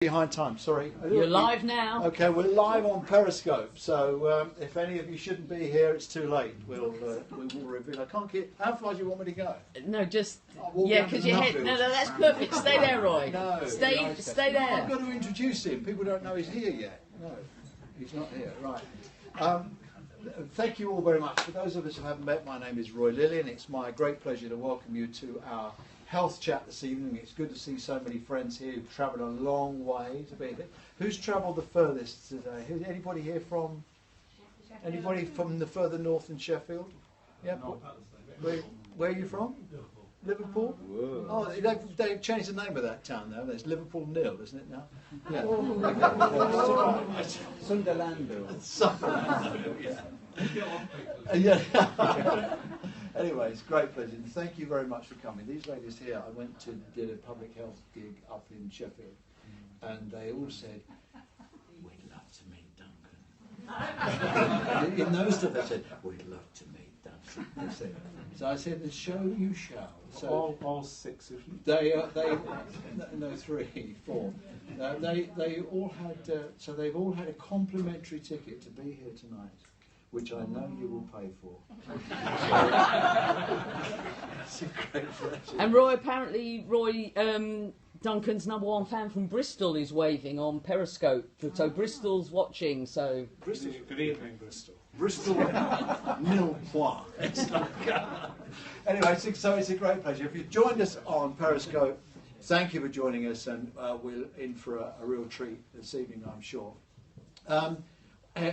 Behind time, sorry. You're live now. Okay, we're live on Periscope, so if any of you shouldn't be here, it's too late. We will reveal. I can't keep. How far do you want me to go? No, just yeah, because your head. No, that's perfect. Stay there, Roy. No, stay there. I've got to introduce him. People don't know he's here yet. No, he's not here. Right. Thank you all very much. For those of us who haven't met, my name is Roy Lilley, and it's my great pleasure to welcome you to our Health Chat this evening. It's good to see so many friends here who've travelled a long way to be here. Who's travelled the furthest today? Anybody here from? Anybody from the further north than Sheffield? Yeah. Where are you from? Liverpool. Whoa. Oh, they've changed the name of that town now. There's Liverpool nil, isn't it now? Yeah. Sunderland. Sunderland. Yeah. Anyway, it's a great pleasure. And thank you very much for coming. These ladies here, I did a public health gig up in Sheffield, and they all said, "We'd love to meet Duncan." In those days, they said, "We'd love to meet Duncan." They said. So I said, "The show you shall." So all six of you. No, 3, 4. They all had. So they've all had a complimentary ticket to be here tonight, which I know you will pay for. It's a great pleasure. And Roy, apparently, Duncan's #1 fan from Bristol is waving on Periscope. So Bristol's watching. So Bristol. Good evening, Bristol. Bristol nil point. Anyway, so it's a great pleasure. If you've joined us on Periscope, thank you for joining us, and we're in for a real treat this evening, I'm sure.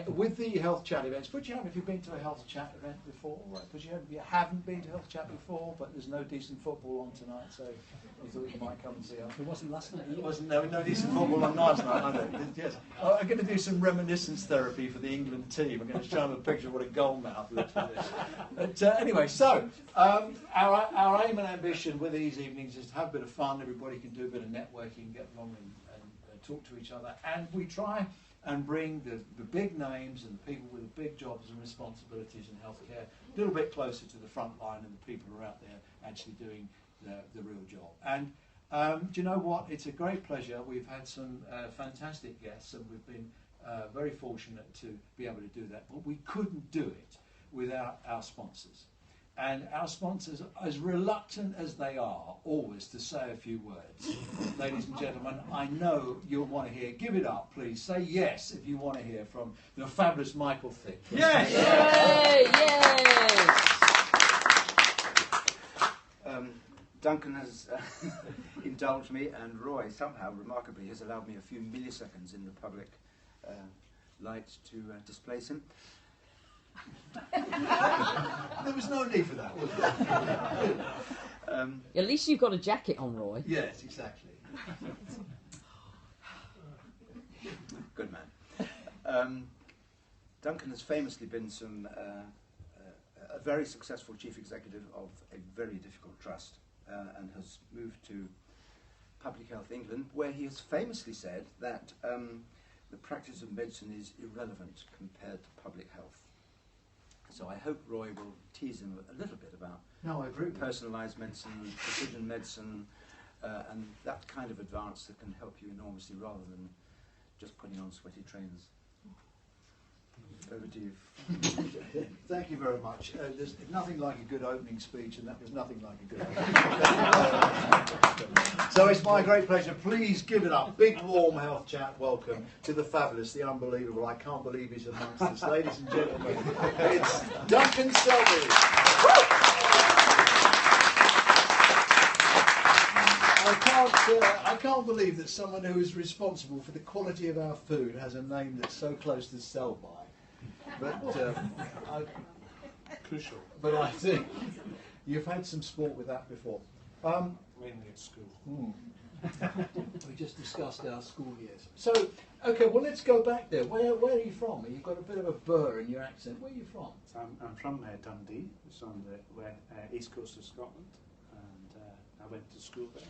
With the Health Chat events, put your hand if you've been to a Health Chat event before. Right? Put your hand if you haven't been to Health Chat before, but there's no decent football on tonight, so I thought you might come and see us. It wasn't last night. It wasn't. No decent football on last night, are there? Yes. I'm going to do some reminiscence therapy for the England team. I'm going to show them a picture of what a goalmouth looks like. But anyway, so our aim and ambition with these evenings is to have a bit of fun. Everybody can do a bit of networking, get along and talk to each other, and we try and bring the big names and the people with the big jobs and responsibilities in healthcare a little bit closer to the front line and the people who are out there actually doing the real job. And do you know what? It's a great pleasure. We've had some fantastic guests, and we've been very fortunate to be able to do that. But we couldn't do it without our sponsors. And our sponsors, as reluctant as they are always to say a few words, ladies and gentlemen, I know you'll want to hear. Give it up, please. Say yes if you want to hear from the fabulous Michael Thick. Yes! Yay! Yes! Duncan has indulged me, and Roy somehow, remarkably, has allowed me a few milliseconds in the public light to displace him. There was no need for that, was there? At least you've got a jacket on, Roy. Yes, exactly. Good man. Duncan has famously been a very successful chief executive of a very difficult trust, and has moved to Public Health England, where he has famously said that the practice of medicine is irrelevant compared to public health. So I hope Roy will tease him a little bit about No, I agree. Personalised medicine, precision medicine, and that kind of advance that can help you enormously rather than just putting on sweaty trainers. Over to you. Thank you very much. There's nothing like a good opening speech, and that was nothing like a good opening speech. So it's my great pleasure. Please give it up. Big, warm Health Chat welcome to the fabulous, the unbelievable. I can't believe he's amongst us. Ladies and gentlemen, it's Duncan Selbie. I can't believe that someone who is responsible for the quality of our food has a name that's so close to Selbie. Crucial. But I think you've had some sport with that before. Mainly at school. We just discussed our school years. So, okay, well, let's go back there. Where are you from? You've got a bit of a burr in your accent. Where are you from? So I'm from Dundee, it's on the east coast of Scotland, and I went to school there.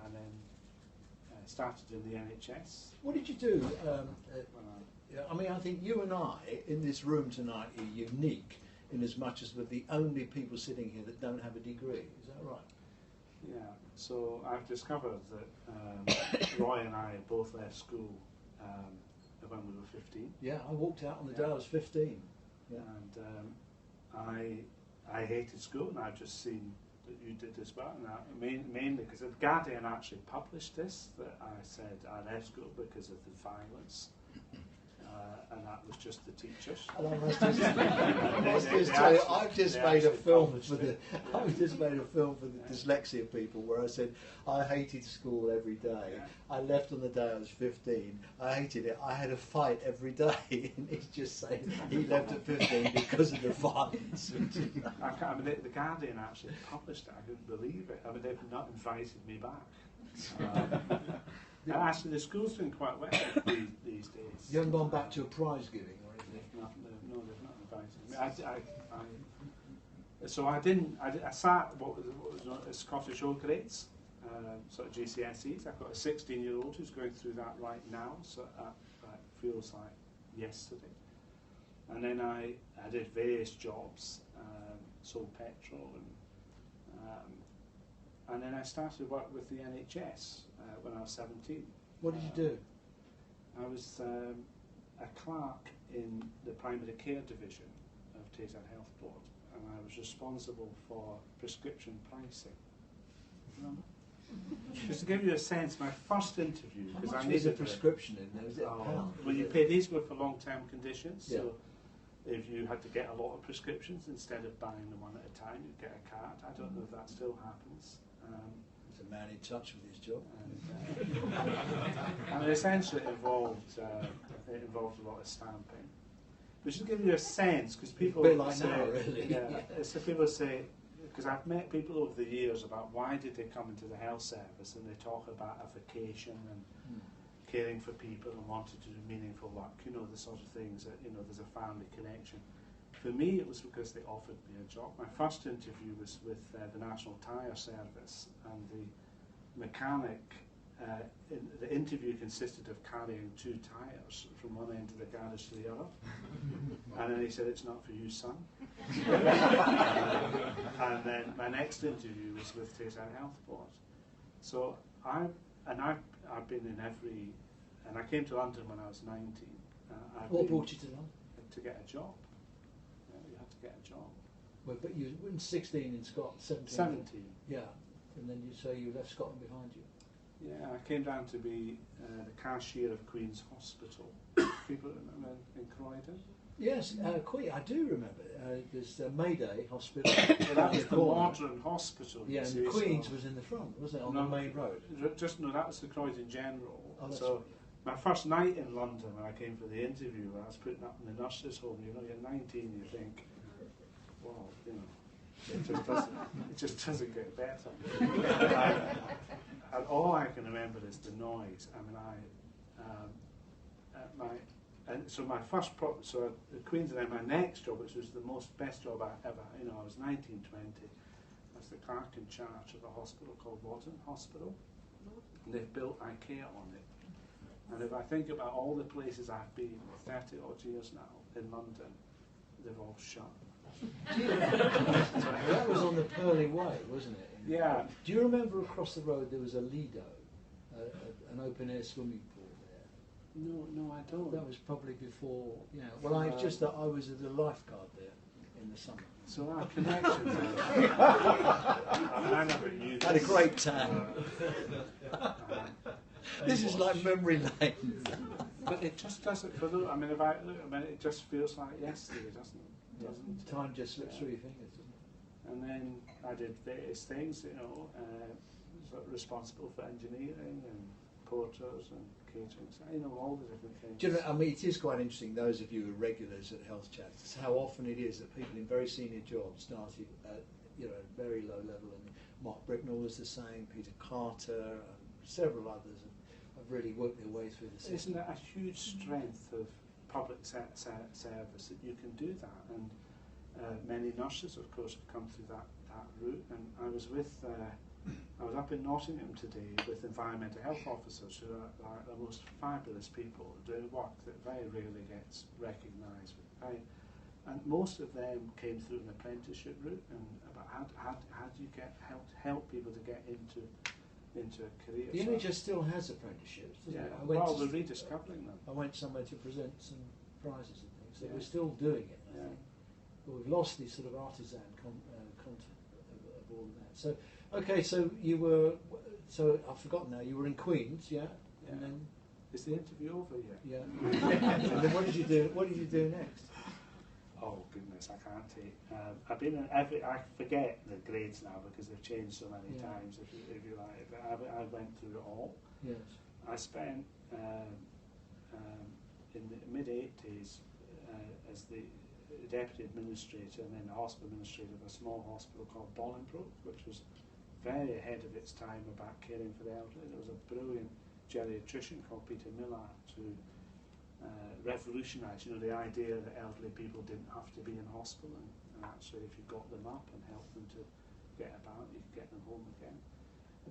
And then started in the NHS. What did you do? I mean, I think you and I in this room tonight are unique in as much as we're the only people sitting here that don't have a degree. Is that right? Yeah, so I've discovered that Roy and I both left school when we were 15. Yeah, I walked out on the day I was 15. Yeah. And I hated school, and I've just seen that you did as well. And mainly because the Guardian actually published this, that I said I left school because of the violence. And that was just the teachers. And I must just tell you, I've just made a film for the dyslexia people where I said I hated school every day. Yeah. I left on the day I was 15. I hated it. I had a fight every day, and he's just saying he left at 15 because of the violence. The Guardian actually published it. I couldn't believe it. I mean, they've not invited me back. Actually, the school's doing quite well these days. You haven't gone back to a prize giving or anything? No, they've not invited me. So I sat what was known as Scottish O grades, sort of GCSEs. I've got a 16-year-old who's going through that right now, so that feels like yesterday. And then I did various jobs, sold petrol, and then I started work with the NHS when I was 17. What did you do? I was a clerk in the primary care division of Tayside Health Board, and I was responsible for prescription pricing. Remember? Just to give you a sense, my first interview, because I needed a prescription in there. Was it a pound? Well, you pay these were for long-term conditions. Yeah. So if you had to get a lot of prescriptions, instead of buying them one at a time, you'd get a card. I don't know if that still happens. He's a man in touch with his job. And essentially it involved a lot of stamping. But just to give you a sense, because people a bit like say, now, really. Yeah, so people say, because I've met people over the years about why did they come into the health service, and they talk about a vocation and caring for people and wanting to do meaningful work, you know, the sort of things that, you know, there's a family connection. For me, it was because they offered me a job. My first interview was with the National Tyre Service, and the mechanic, the interview consisted of carrying 2 tyres from one end of the garage to the other. And then he said, "It's not for you, son." And then my next interview was with Tayside Health Board. So I've been in every, and I came to London when I was 19. What brought you to London? To get a job. You had to get a job. Well, but you were 16 in Scotland, 17. 17. Yeah, and then you say you left Scotland behind you. Yeah, I came down to be the cashier of Queen's Hospital. People remember in Croydon? Yes, I do remember. There's Mayday Hospital. Well, that was the modern hospital. Yeah, and the Queen's was in the front, wasn't it, on the main road? That was the Croydon General. Oh, that's so right. my first night in London, when I came for the interview, I was putting up in the nurses' home. You know, you're 19, you think, well, you know, it just doesn't get better. And all I can remember is the noise. I mean, so my first so the Queen's, and then my next job, which was the best job I ever, you know, I was 19, 20, I was the clerk in charge of a hospital called Warden Hospital, and they've built IKEA on it. And if I think about all the places I've been, 30 odd years now, in London, they've all shut. That was on the Purley Way, wasn't it? Yeah. Do you remember across the road there was a Lido, an open-air swimming pool there? No, I don't. That was probably before, you know, well, I was a lifeguard there in the summer. So our connections I never knew this. Had a great time. This is like memory lane. But it just doesn't, it just feels like yesterday, doesn't it? Time just slips through your fingers, doesn't it? And then I did various things, you know, sort of responsible for engineering and porters and catering, so, you know, all the different things. Do you know, I mean, it is quite interesting, those of you who are regulars at HealthChat, how often it is that people in very senior jobs started at, you know, very low level, and Mark Bricknell was the same, Peter Carter, and several others have really worked their way through the system. Isn't it a huge strength of public service that you can do that? And many nurses, of course, have come through that route. And I was up in Nottingham today with environmental health officers who are the most fabulous people doing work that very rarely gets recognised. And most of them came through an apprenticeship route, and about how do you help people to get into a career? The NHS still has apprenticeships, doesn't it? Well, we're rediscovering them. I went somewhere to present some prizes and things, so Yeah. we're still doing it, I Yeah. think. But we've lost the sort of artisan content of all of that. So, okay, so you were, so I've forgotten now, you were in Queen's, yeah? Yeah. And then, Is the interview over yet? yeah. And then what did you do? What did you do next? Oh goodness, I can't take. I've been in every. I forget the grades now because they've changed so many Yeah. times. If you like, but I went through it all. Yes. I spent in the mid '80s as the deputy administrator and then the hospital administrator of a small hospital called Bolingbroke, which was very ahead of its time about caring for the elderly. There was a brilliant geriatrician called Peter Millard who revolutionised, the idea that elderly people didn't have to be in hospital, and actually if you got them up and helped them to get about, you could get them home again.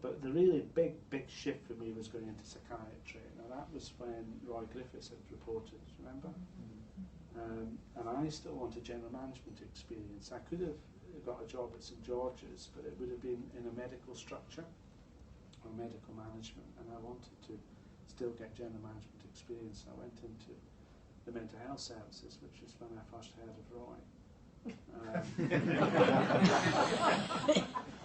But the really big shift for me was going into psychiatry. Now that was when Roy Griffiths had reported, remember? And I still wanted general management experience. I could have got a job at St George's, but it would have been in a medical structure or medical management, and I wanted to still get general management experience. I went into the mental health services, which is when I first heard of Roy.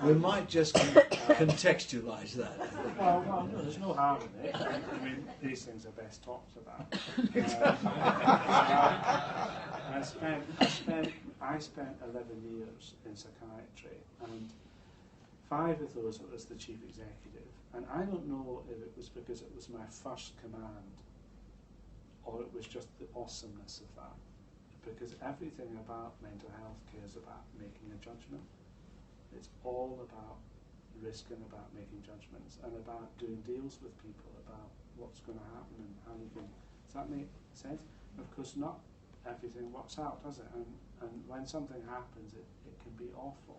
We might just contextualise that. Well, no, there's no harm in it. I mean, these things are best talked about. I spent 11 years in psychiatry, and 5 of those as the chief executive. And I don't know if it was because it was my first command, or it was just the awesomeness of that. Because everything about mental health care is about making a judgment. It's all about risk and about making judgments and about doing deals with people about what's going to happen and how you can. Does that make sense? Of course, not everything works out, does it? And when something happens, it can be awful.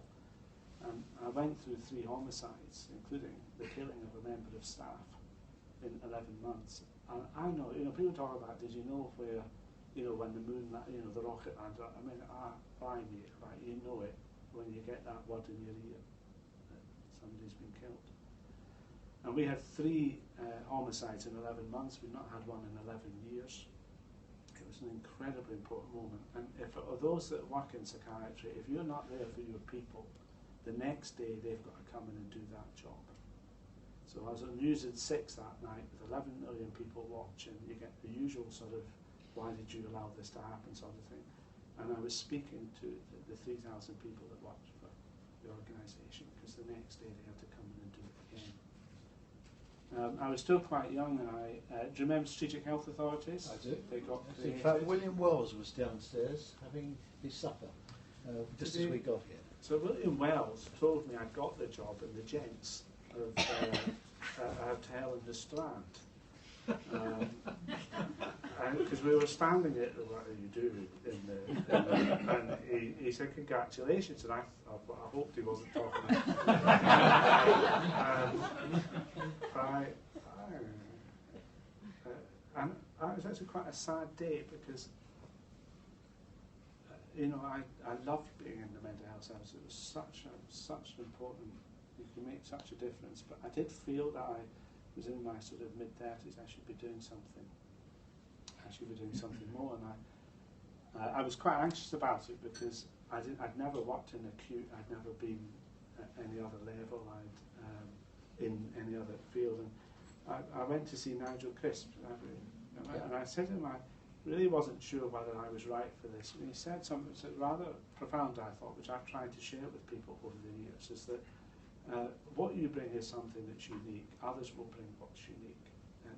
And I went through 3 homicides, including the killing of a member of staff in 11 months. And I know, people talk about, did you know where, when the moon, the rocket landed? I mean, blimey, right? You know it when you get that word in your ear that somebody's been killed. And we had 3 homicides in 11 months. We've not had one in 11 years. It was an incredibly important moment. And for those that work in psychiatry, if you're not there for your people, the next day they've got to come in and do that job. So I was on News at 6 that night with 11 million people watching. You get the usual sort of, why did you allow this to happen sort of thing. And I was speaking to the 3,000 people that worked for the organisation, because the next day they had to come in and do it again. I was still quite young, and do you remember Strategic Health Authorities? I do. They got In created. fact, William Wells was downstairs having his supper just as we got here. So William Wells told me I'd got the job in the gents of a hotel in the Strand. Because we were standing at what do you do and he said congratulations, and I hoped he wasn't talking and it was actually quite a sad day, because I loved being in the mental health service. It was such an important, you can make such a difference, but I did feel that I was in my sort of mid-30s, I should be doing something. I should be doing something more, and I was quite anxious about it, because I'd never worked in acute, I'd never been at any other level, in any other field, and I went to see Nigel Crisp, and I said to him, I really wasn't sure whether I was right for this, and he said something rather profound, I thought, which I've tried to share with people over the years, is that what you bring is something that's unique. Others will bring what's unique.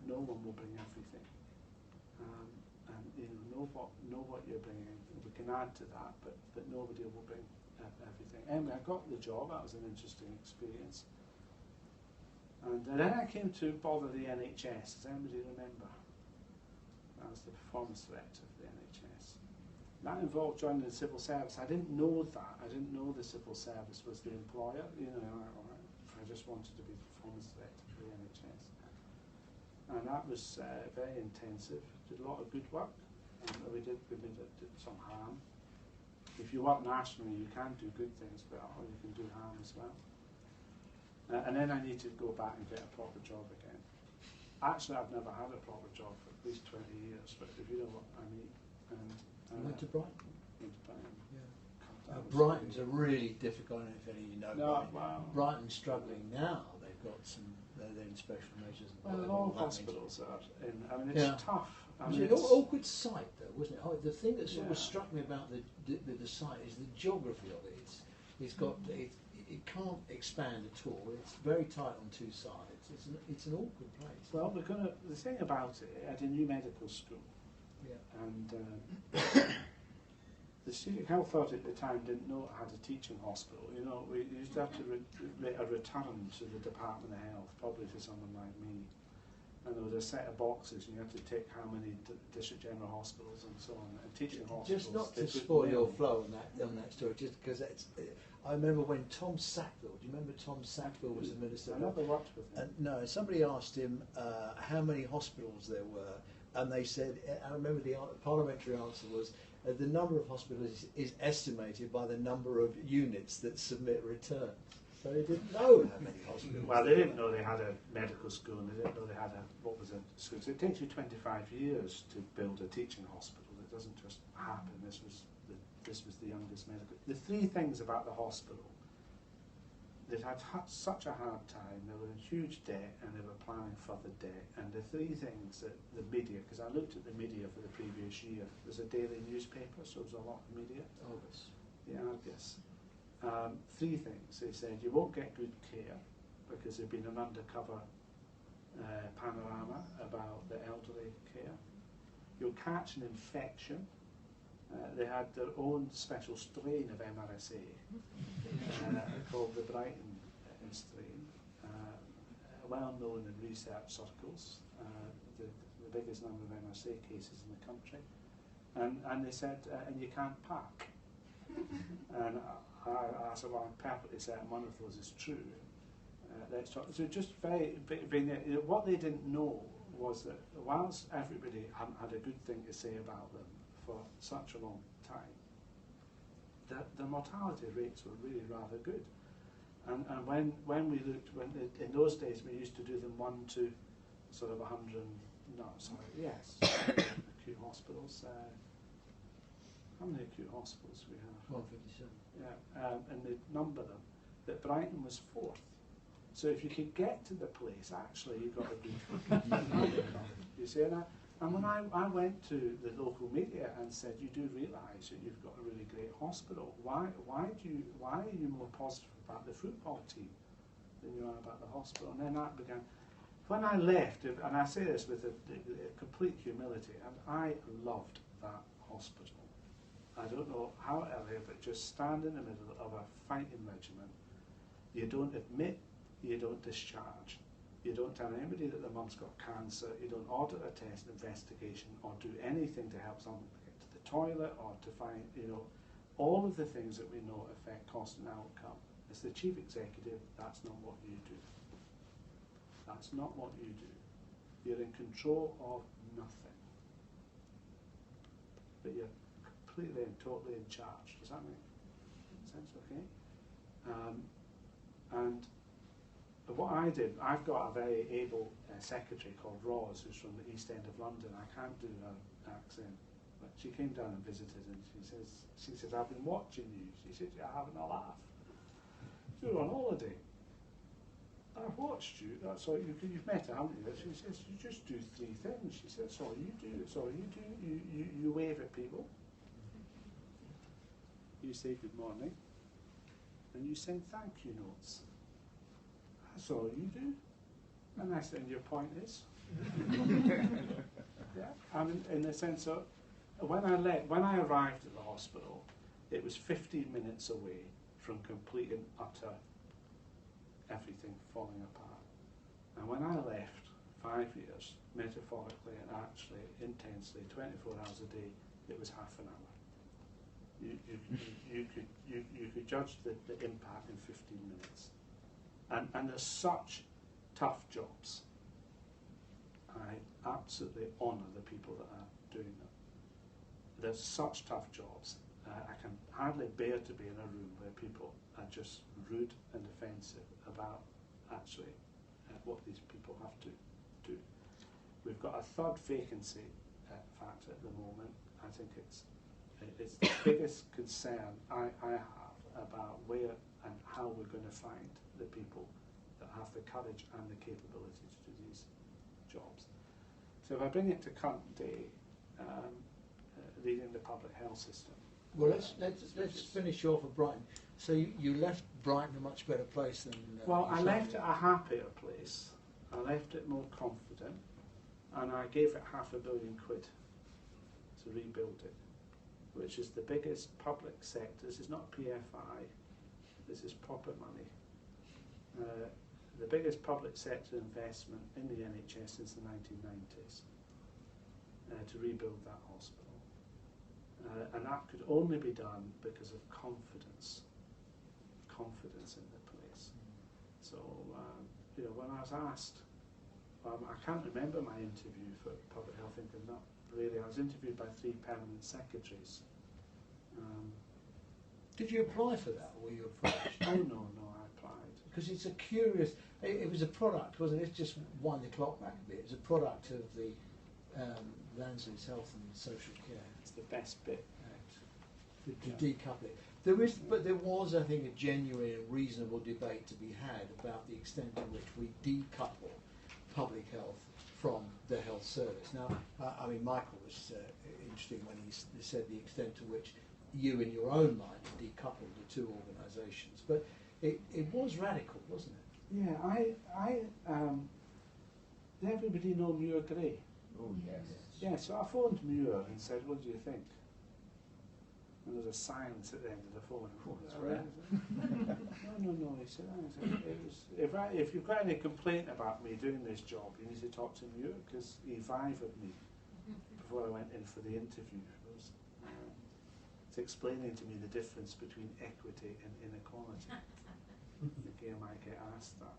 No one will bring everything. And know what you're bringing. We can add to that, but nobody will bring everything. Anyway, I got the job. That was an interesting experience. And then I came to bother the NHS. Does anybody remember? That was the performance threat of the NHS. That involved joining the civil service. I didn't know that. I didn't know the civil service was the employer. I just wanted to be the performance threat of the NHS. And that was very intensive. Did a lot of good work. We did some harm. if you work nationally, you can do good things, but or you can do harm as well. And then I need to go back and get a proper job again. Actually, I've never had a proper job for at least 20 years, but if you know what I mean. You went to Brighton? Went to Brighton. Yeah. Brighton's a really difficult, if any of you know Brighton. Wow. Brighton's struggling now. They've got some, they're in special measures. Well, all hospitals are in, I mean, it's tough. I mean, it was an awkward site, though, wasn't it? Oh, the thing that sort of struck me about the site is the geography of it. It's got it can't expand at all. It's very tight on two sides. It's an awkward place. Well, the thing about it, I had a new medical school, and the Student Health Authority at the time didn't know it had a teaching hospital. You know, we used to have to a return to the Department of Health, probably to someone like me. And there was a set of boxes, and you had to tick how many district general hospitals and so on. And teaching hospitals. Just not to spoil your flow on that story, just because I remember when Tom Sackville. Do you remember Tom Sackville was the minister? I never worked with him. No, somebody asked him how many hospitals there were, and they said. I remember the parliamentary answer was. The number of hospitals is estimated by the number of units that submit returns. So they didn't know how many hospitals. Well, they didn't know they had a medical school, and they didn't know they had what was a school. So it takes you 25 years to build a teaching hospital. It doesn't just happen. This was the youngest medical. The three things about the hospital: they'd had such a hard time, they were in huge debt, and they were planning further debt. And the three things that the media, because I looked at the media for the previous year, there's a daily newspaper, so there's a lot of media. Argus. Yeah, Argus. Three things. They said you won't get good care because there'd been an undercover panorama about the elderly care. You'll catch an infection. They had their own special strain of MRSA called the Brighton strain, well known in research circles, the biggest number of MRSA cases in the country. And they said, and you can't park. And I said, well, I'm perfectly certain one of those is true. Let's talk. So just what they didn't know was that whilst everybody hadn't had a good thing to say about them for such a long time, the mortality rates were really rather good. And when we looked, in those days we used to do them 1 to sort of 100, acute hospitals. How many acute hospitals do we have? 157. Yeah, and they number them. That Brighton was 4th. So if you could get to the place, actually you got a good. You see that? And when I went to the local media and said, you do realise that you've got a really great hospital. Why are you more positive about the football team than you are about the hospital? And then that began. When I left, and I say this with a complete humility, and I loved that hospital. I don't know how earlier, but just stand in the middle of a fighting regiment. You don't admit, you don't discharge. You don't tell anybody that the mum's got cancer. You don't order a test investigation or do anything to help someone get to the toilet or to find, all of the things that we know affect cost and outcome. As the chief executive, that's not what you do. That's not what you do. You're in control of nothing. But you're completely and totally in charge. Does that make sense? Okay? And what I did, I've got a very able secretary called Roz, who's from the East End of London. I can't do her accent, but she came down and visited, and she says, I've been watching you. She said, you're having a laugh. You're on holiday. I've watched you. That's all you've met her, haven't you? She says, you just do 3 things. She said, that's all you do. That's all you do. You wave at people. You say good morning, and you send thank you notes. That's all you do. And I said, your point is? Yeah. I mean, in the sense of, when I arrived at the hospital, it was 15 minutes away from complete and utter everything falling apart. And when I left, 5 years, metaphorically and actually, intensely, 24 hours a day, it was half an hour. You could judge the impact in 15 minutes. And there's such tough jobs. I absolutely honour the people that are doing them. There's such tough jobs. I can hardly bear to be in a room where people are just rude and offensive about actually what these people have to do. We've got a third vacancy fact at the moment. I think it's the biggest concern I have about where and how we're going to find the people that have the courage and the capability to do these jobs. So if I bring it to current day, leading the public health system. Well, let's finish off at Brighton. So you left Brighton a much better place than. Well, I left it a happier place. I left it more confident, and I gave it £500 million to rebuild it, which is the biggest public sector. This is not PFI. This is proper money. The biggest public sector investment in the NHS since the 1990s to rebuild that hospital. And that could only be done because of confidence in the place. So, when I was asked, I can't remember my interview for Public Health England, not really. I was interviewed by 3 permanent secretaries. Did you apply for that, or were you approached? Oh, no, I applied. Because it's a curious, it was a product, wasn't it? It's just wind the clock back a bit. It was a product of the Landsley's Health and Social Care It's the best bit. Act, to decouple it. But there was, I think, a genuine and reasonable debate to be had about the extent to which we decouple public health from the health service. Now, Michael was interesting when he said the extent to which you, in your own mind, decoupled the two organisations. But it was radical, wasn't it? Yeah, did everybody know Muir Gray? Oh, yes. Yeah, so I phoned Muir and said, what do you think? And there was a silence at the end of the phone. Oh, that's rare. No, he said, if you've got any complaint about me doing this job, you need to talk to Muir, because he vived me before I went in for the interview. It's explaining to me the difference between equity and inequality. Again, I might get asked that.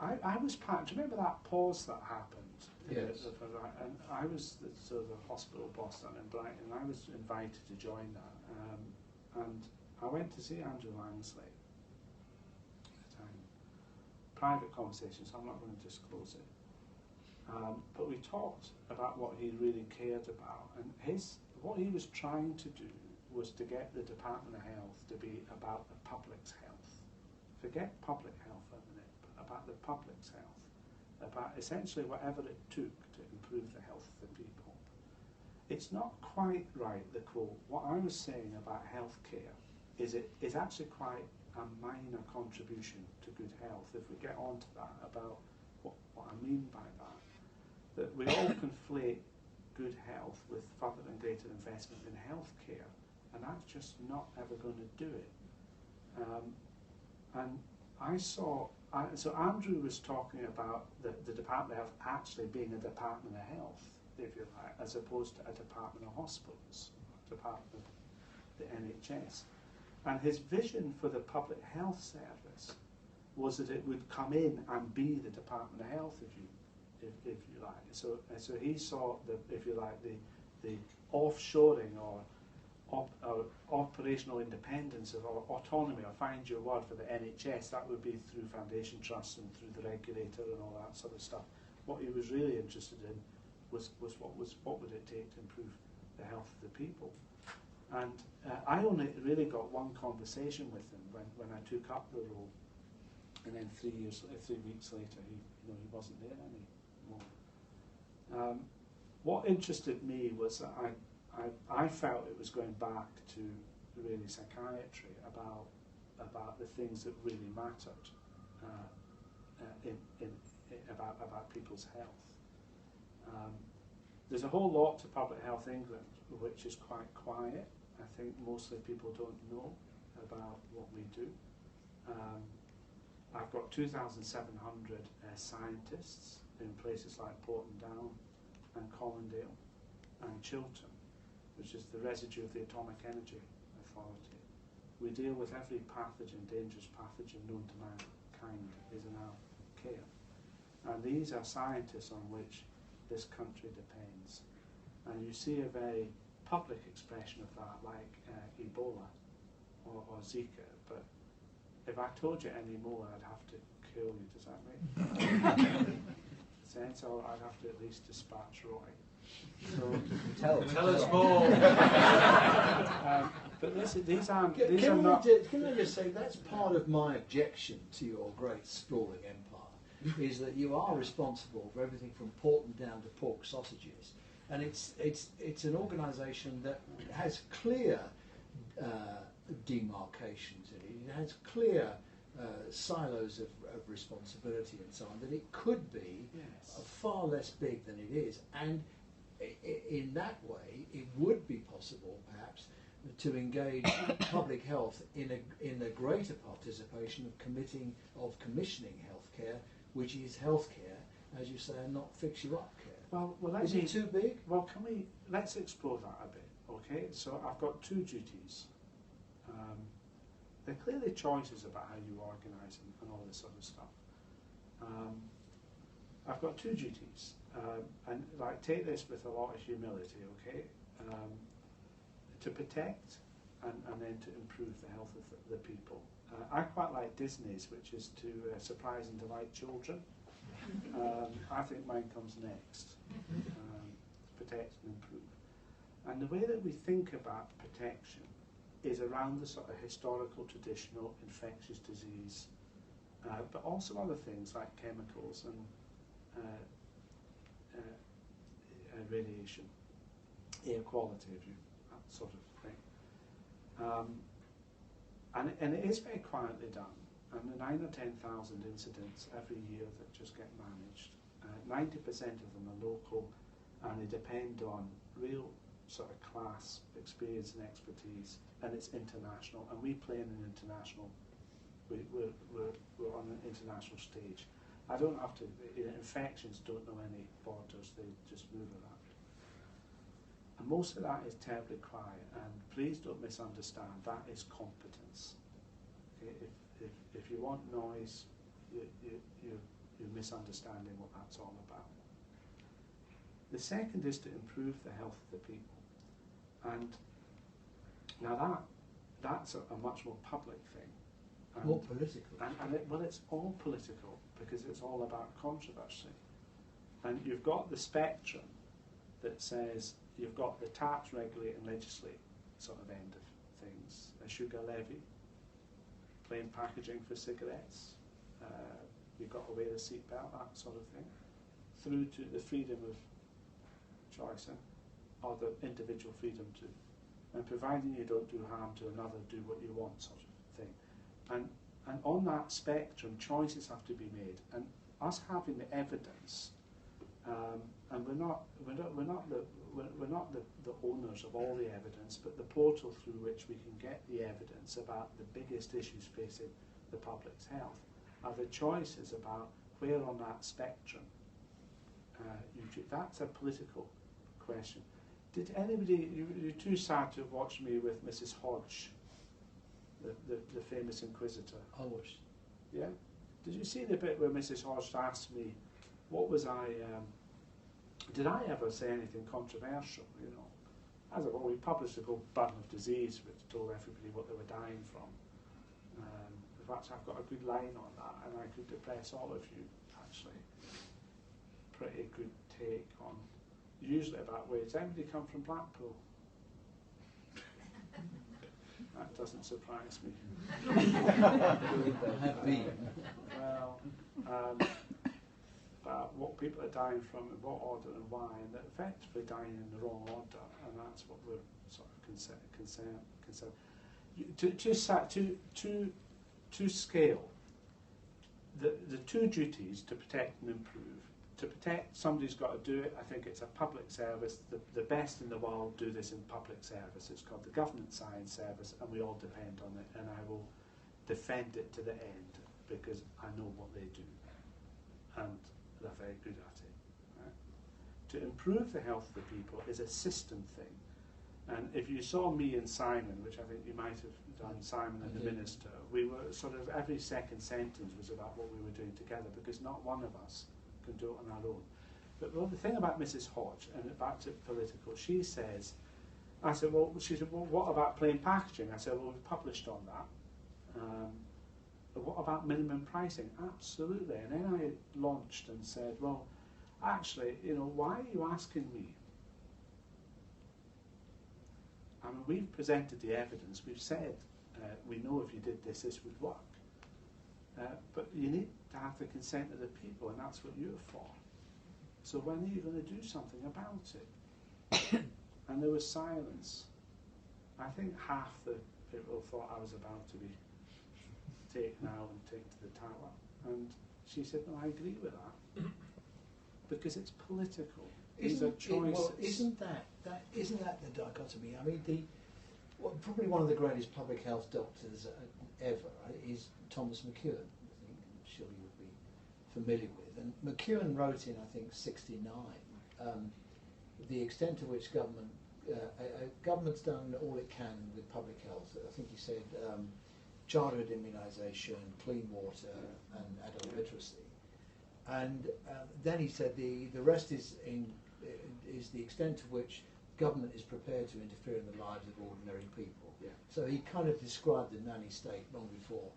I was part. Do you remember that pause that happened? Yes. And I was the hospital boss down in Brighton, and I was invited to join that. And I went to see Andrew Langsley at the time. Private conversation, so I'm not going to disclose it. But we talked about what he really cared about, and what he was trying to do was to get the Department of Health to be about the public's health. Forget public health for a minute, but about the public's health, about essentially whatever it took to improve the health of the people. It's not quite right, the quote. What I was saying about healthcare is actually quite a minor contribution to good health, if we get on to that, about what I mean by that we all conflate good health with further and greater investment in healthcare, and that's just not ever going to do it. And I saw, so Andrew was talking about the Department of Health actually being a Department of Health, if you like, as opposed to a Department of Hospitals, a Department of the NHS. And his vision for the public health service was that it would come in and be the Department of Health, if you like. So he saw the offshoring or operational independence or autonomy, or find your word, for the NHS. That would be through foundation trusts and through the regulator and all that sort of stuff. What he was really interested in was what would it take to improve the health of the people. And I only really got one conversation with him when I took up the role, and then 3 weeks later he wasn't there anymore. What interested me was that I felt it was going back to really psychiatry, about the things that really mattered about people's health. There's a whole lot to Public Health England which is quite quiet. I think mostly people don't know about what we do. I've got 2,700 scientists in places like Porton Down and Colindale and Chiltern, which is the residue of the Atomic Energy Authority. We deal with every pathogen, dangerous pathogen known to mankind is in our care. And these are scientists on which this country depends. And you see a very public expression of that, like Ebola or Zika. But if I told you any more, I'd have to kill you. Does that make sense? Or I'd have to at least dispatch Roy. So Tell us more. but listen, these are Can not. I just say that's part of my objection to your great sprawling empire, is that you are responsible for everything from Portland down to pork sausages, and it's an organisation that has clear demarcations in it. It has clear silos of responsibility and so on. That it could be far less big than it is, and in that way, it would be possible, perhaps, to engage public health in a greater participation of commissioning healthcare, which is healthcare, as you say, and not fix you up care. Well, is it too big? Well, let's explore that a bit, okay? So I've got two duties. They're clearly choices about how you organise and all this sort of stuff. I've got two duties, and like take this with a lot of humility, okay? To protect and then to improve the health of the people. I quite like Disney's, which is to surprise and delight children. I think mine comes next. Protect and improve. And the way that we think about protection is around the sort of historical, traditional, infectious disease, but also other things like chemicals and radiation, air quality, that sort of thing. And it is very quietly done. And the 9,000 or 10,000 incidents every year that just get managed, 90% of them are local, and they depend on real sort of class, experience and expertise, and it's international. And we play in an international, we're on an international stage. I don't have to, infections don't know any borders, they just move around. And most of that is terribly quiet, and please don't misunderstand, that is competence. Okay? If you want noise, you're misunderstanding what that's all about. The second is to improve the health of the people. And now that's a much more public thing. And more political. Well, it's all political because it's all about controversy. And you've got the spectrum that says you've got the tax, regulate and legislate sort of end of things, a sugar levy, plain packaging for cigarettes, you've got to wear a seatbelt, that sort of thing, through to the freedom of choice or the individual freedom to, and providing you don't do harm to another, do what you want sort of thing. And on that spectrum, choices have to be made. And us having the evidence, and we're not the owners of all the evidence, but the portal through which we can get the evidence about the biggest issues facing the public's health are the choices about where on that spectrum you choose. That's a political question. Did anybody, you're too sad to have watched me with Mrs. Hodge, the famous inquisitor? I watched. Yeah? Did you see the bit where Mrs. Hodge asked me, what was did I ever say anything controversial, you know? I said, well, we published a book, Burden of Disease, which told everybody what they were dying from. In fact, I've got a good line on that, and I could depress all of you, actually. Pretty good take on, usually about where does anybody come from Blackpool? That doesn't surprise me. Have been. Well, about what people are dying from, in what order and why, and they're effectively dying in the wrong order, and that's what we're sort of concerned. To scale, the two duties to protect and improve. To protect, somebody's got to do it. I think it's a public service. The best in the world do this in public service. It's called the Government Science Service, and we all depend on it, and I will defend it to the end because I know what they do, and they're very good at it. Right? To improve the health of the people is a system thing. And if you saw me and Simon, which I think you might have done, Simon and the Minister, we were sort of, every second sentence was about what we were doing together, because not one of us can do it on our own. But well, the thing about Mrs. Hodge, and back to political, she says, I said, well, she said, well, what about plain packaging? I said, well, we've published on that. But what about minimum pricing? Absolutely. And then I launched and said, well, actually, you know, why are you asking me? I mean, we've presented the evidence. We've said, we know if you did this, this would work. But you need to have the consent of the people, and that's what you're for. So when are you going to do something about it? And there was silence. I think half the people thought I was about to be taken out and taken to the tower. And she said, no, I agree with that. Because it's political. These are choices. Well, isn't that the dichotomy? I mean, probably one of the greatest public health doctors ever is Thomas McEwen. I think I'm sure you'll be familiar with. And McEwen wrote in, I think, '69, the extent to which government's done all it can with public health. I think he said childhood immunisation, clean water, and adult literacy. And then he said the rest is the extent to which government is prepared to interfere in the lives of ordinary people. Yeah. So he kind of described the nanny state long before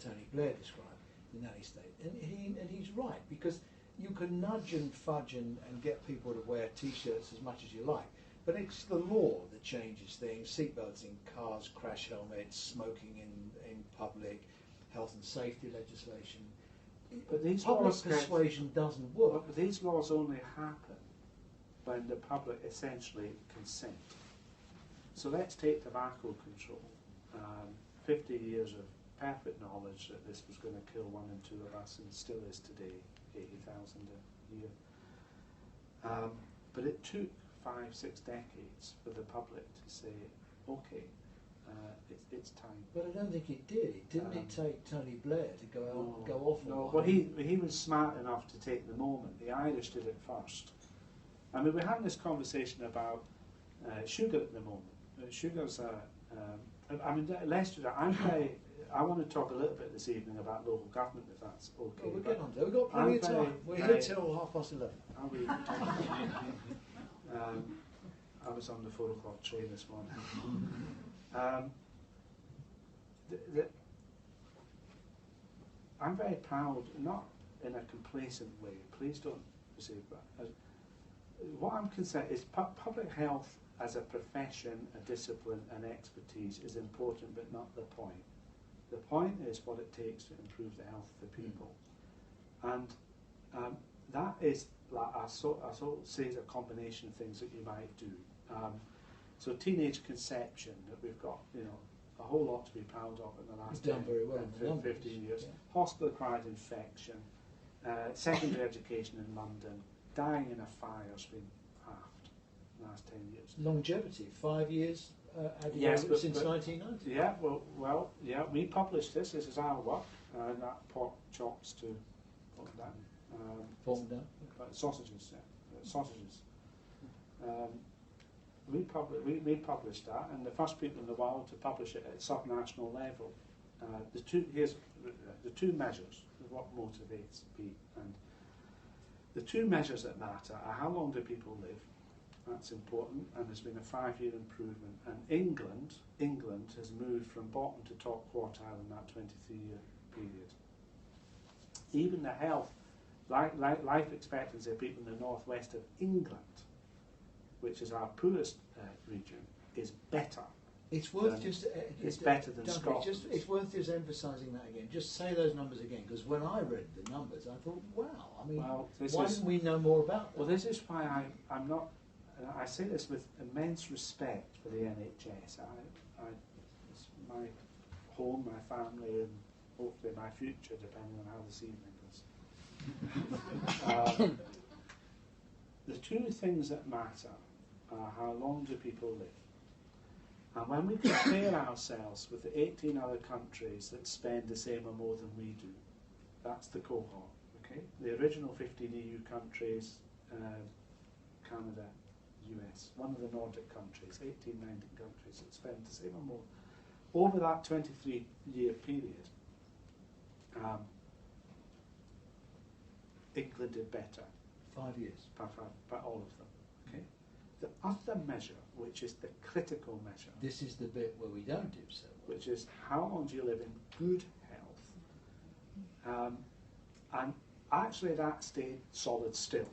Tony Blair described the nanny state. And he's right, because you can nudge and fudge and get people to wear T-shirts as much as you like, but it's the law that changes things. Seatbelts in cars, crash helmets, smoking in public, health and safety legislation. But these public laws persuasion doesn't work. But these laws only happen when the public essentially consent. So let's take tobacco control. 50 years of perfect knowledge that this was going to kill 1 in 2 of us, and still is today, 80,000 a year. But it took 5-6 decades for the public to say, okay, it's time. But I don't think it did. Didn't it take Tony Blair to go off? No, well, he was smart enough to take the moment. The Irish did it first. I mean, we're having this conversation about sugar at the moment. Sugar's I mean, let's do that. I want to talk a little bit this evening about local government, if that's okay. Well, we'll get on to it. We've got plenty of time. We're here till 11:30. Are we? I was on the 4 o'clock train this morning. I'm very proud, not in a complacent way, please don't perceive that. What I'm concerned is public health as a profession, a discipline, an expertise is important, but not the point. The point is what it takes to improve the health of the people. And that is, like I sort of say, a combination of things that you might do. So teenage conception, that we've got, you know, a whole lot to be proud of in the last 10, very well 15 years. Yeah. Hospital-acquired infection, secondary education in London, dying in a fire has been halved in the last 10 years. Longevity, 5 years since 1990. Yeah, well, yeah, we published this. This is our work, and that pork chops to pork down. Sausages, yeah, sausages. We published that, and the first people in the world to publish it at subnational level. The two measures of what motivates people, and the two measures that matter are how long do people live. That's important, and there's been a 5-year improvement. And England has moved from bottom to top quartile in that 23-year period. Even the health, life expectancy of people in the northwest of England, which is our poorest region, is better. It's worth it's better than Duncan, Scotland. it's worth just emphasising that again. Just say those numbers again, because when I read the numbers, I thought, wow. I mean, why didn't we know more about that? Well, this is why I'm not. I say this with immense respect for the NHS. It's my home, my family, and hopefully my future, depending on how this evening goes. The two things that matter are how long do people live. And when we compare ourselves with the 18 other countries that spend the same or more than we do, that's the cohort. Okay, the original 15 EU countries, Canada, US, one of the Nordic countries, 18, 19 countries that spend the same or more. Over that 23-year period, England did better. 5 years. By all of them. Okay. The other measure, which is the critical measure, This is the bit where we don't do so well. which is how long do you live in good health? And actually that stayed solid still.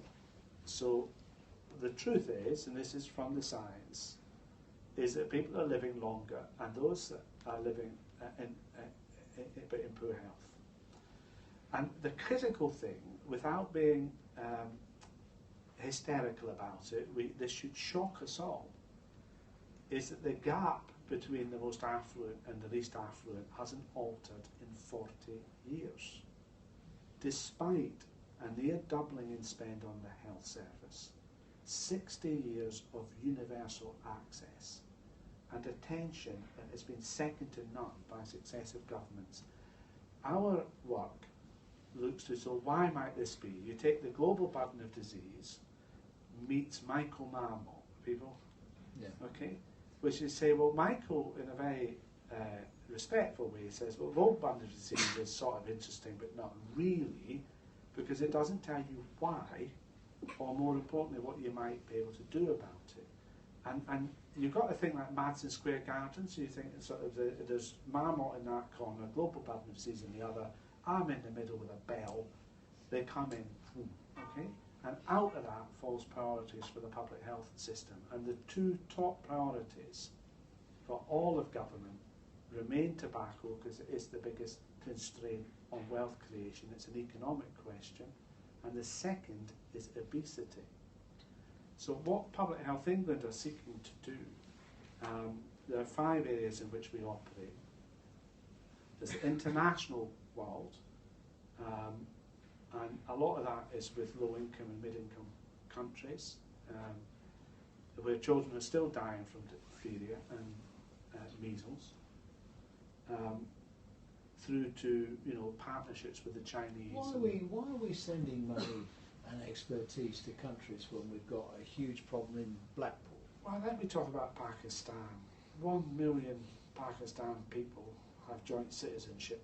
So the truth is, and this is from the science, is that people are living longer, and those that are living but in poor health. And the critical thing, without being hysterical about it, this should shock us all, is that the gap between the most affluent and the least affluent hasn't altered in 40 years, despite a near doubling in spend on the health service, 60 years of universal access, and attention that has been second to none by successive governments. Our work looks to, so why might this be? You take the global burden of disease meets Michael Marmot, people, Yeah. okay? Which is say, well, Michael, in a very respectful way, says, well, global burden of disease is sort of interesting, but not really, because it doesn't tell you why, or more importantly, what you might be able to do about it. And you've got to think like Madison Square Garden, so you think sort of there's Marmot in that corner, global burden of disease in the other, I'm in the middle with a bell, they come in, okay? And out of that falls priorities for the public health system. And the two top priorities for all of government remain tobacco, because it is the biggest constraint on wealth creation. It's an economic question. And the second is obesity. So what Public Health England are seeking to do, there are 5 areas in which we operate. There's the international world, and a lot of that is with low-income and mid-income countries, where children are still dying from diphtheria and measles, through to partnerships with the Chinese. Why are we sending money and expertise to countries when we've got a huge problem in Blackpool? Well, let me talk about Pakistan. 1 million Pakistan people have joint citizenship,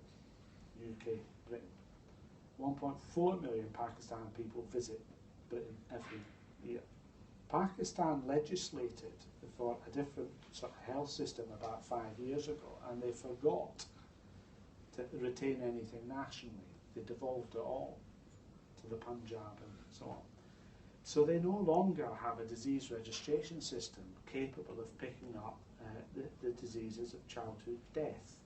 UK, Britain. 1.4 million Pakistan people visit Britain every year. Pakistan legislated for a different sort of health system about 5 years ago, and they forgot to retain anything nationally. They devolved it all to the Punjab and so on. So they no longer have a disease registration system capable of picking up the diseases of childhood death.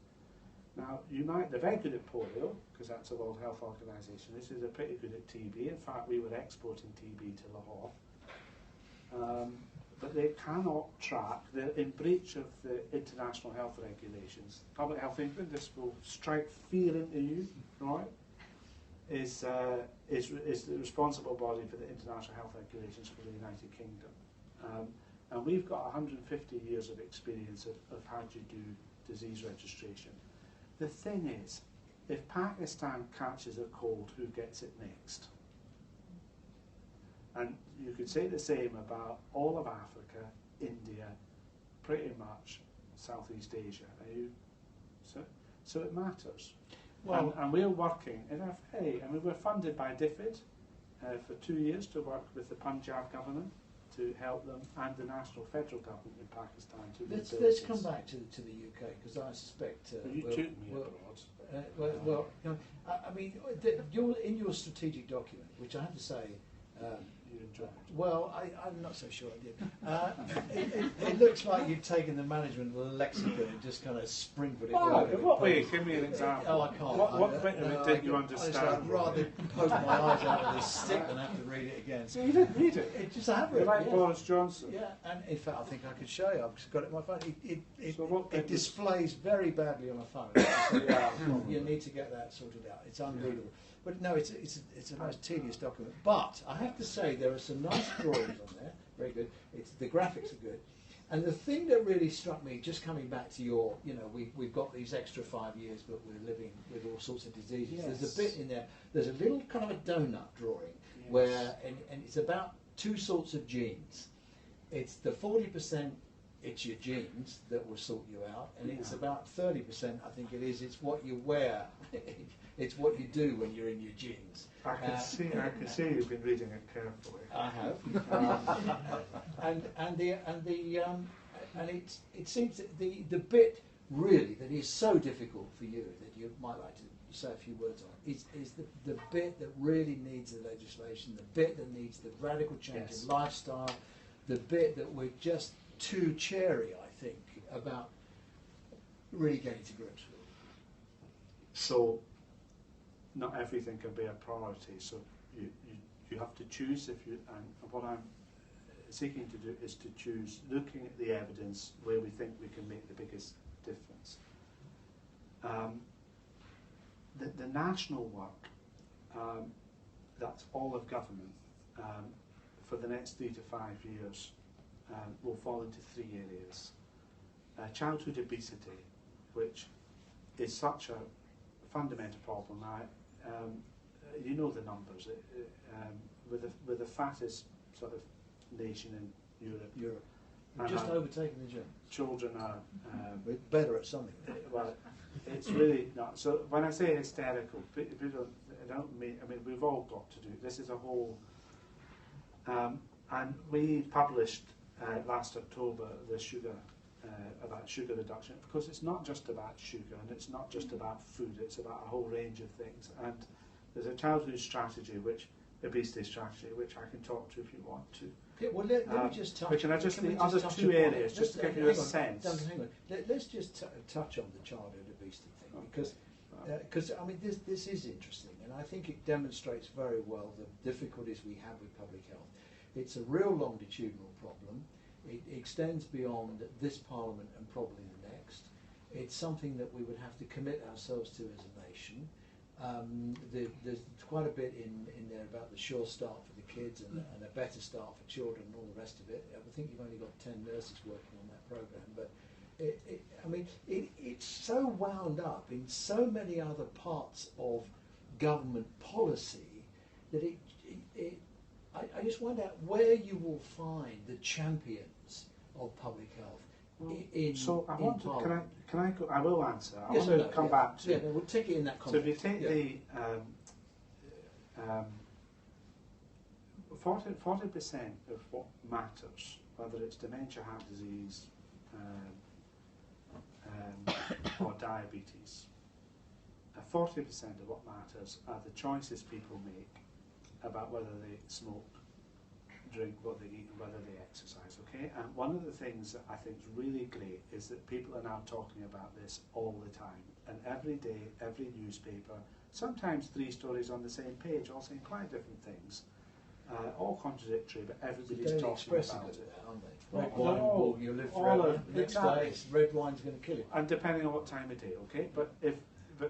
Now, they're very good at polio, because that's the World Health Organization. This is pretty good at TB. In fact, we were exporting TB to Lahore. But they cannot track, they're in breach of the international health regulations. Public Health England, this will strike fear into you, right? Is the responsible body for the international health regulations for the United Kingdom. And we've got 150 years of experience of how do you do disease registration. The thing is, if Pakistan catches a cold, who gets it next? And you could say the same about all of Africa, India, pretty much Southeast Asia. So it matters. Well, and we're working in we're funded by DFID for 2 years to work with the Punjab government to help them, and the national federal government in Pakistan to let's come back to the UK, because I suspect you took me abroad. I mean, in your strategic document, which I have to say, You enjoyed. well, I'm not so sure I did. It looks like you've taken the management lexicon and just kind of sprinkled it. Well, over in with what way? puzzles. Give me an example. Oh, I can't. What bit of it didn't you understand? I'd rather poke my eyes out with this stick than have to read it again. So you didn't read it? It just I have You're read like it, yeah. Boris Johnson. Yeah, and in fact, I think I could show you. I've just got it on my phone. So what bit It was- displays very badly on a phone. Yeah. You need to get that sorted out. It's unreadable. But no, it's a nice tedious document. But I have to say there are some nice drawings on there. Very good. The graphics are good. And the thing that really struck me, just coming back to your, we've got these extra 5 years, but we're living with all sorts of diseases. Yes. There's a bit in there. There's a little kind of a donut drawing Yes. where, and it's about 2 sorts of genes. It's the 40% it's your genes that will sort you out, and it's Yeah. about 30%, I think it is, it's what you wear. It's what you do when you're in your jeans. I can see you've been reading it carefully. I have, and it seems that the bit really that is so difficult for you that you might like to say a few words on is the bit that really needs the legislation, the bit that needs the radical change Yes. in lifestyle, the bit that we're just too chary, I think, about really getting to grips with. So, not everything can be a priority. So you have to choose. And what I'm seeking to do is to choose, looking at the evidence where we think we can make the biggest difference. The national work, that's all of government, for the next 3 to 5 years, will fall into 3 areas. Childhood obesity, which is such a fundamental problem. You know the numbers. We're the fattest sort of nation in Europe. We've just overtaken the Germans. Children are We're better at something. well. It's really not. So when I say hysterical, people don't mean. I mean, we've all got to do. This is a whole. And we published last October the sugar. About sugar reduction, because it's not just about sugar and it's not just about food, it's about a whole range of things. And there's a childhood strategy, obesity strategy, which I can talk to if you want to. Yeah, well, let me just touch. But can I just can we the other touch two upon areas, it? just to give you hang a on, sense. Duncan, hang on. Let's just touch on the childhood obesity thing, because I mean this is interesting, and I think it demonstrates very well the difficulties we have with public health. It's a real longitudinal problem. It extends beyond this Parliament and probably the next. It's something that we would have to commit ourselves to as a nation. There's quite a bit in there about the sure start for the kids and a better start for children and all the rest of it. I think you've only got 10 nurses working on that programme, but it's so wound up in so many other parts of government policy that I just wonder where you will find the champions of public health in So I in want to, Parliament. can I go? I will answer. I Yes, want no, to come yeah. back to. Yeah, no, we'll take it in that So context. if you take yeah. the 40% of what matters, whether it's dementia, heart disease, or diabetes, 40% of what matters are the choices people make about whether they smoke, drink, what they eat, and whether they exercise. Okay, and one of the things that I think is really great is that people are now talking about this all the time, and every day, every newspaper, sometimes 3 stories on the same page, all saying quite different things, all contradictory, but everybody's Daily talking Express about are good it. at that, aren't they? Well, Red wine all- will you live all forever. of- Next exactly. day, it's red wine's going to kill you. And depending on what time of day, okay? But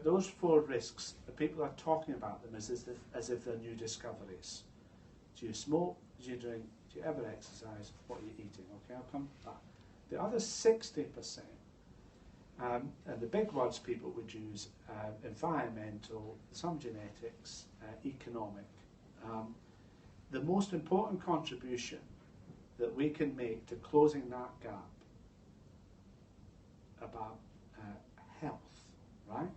those 4 risks, the people are talking about them as if they're new discoveries. Do you smoke? Do you drink? Do you ever exercise? What are you eating? Okay, I'll come back. The other 60%, and the big words people would use, environmental, some genetics, economic. The most important contribution that we can make to closing that gap about health, right?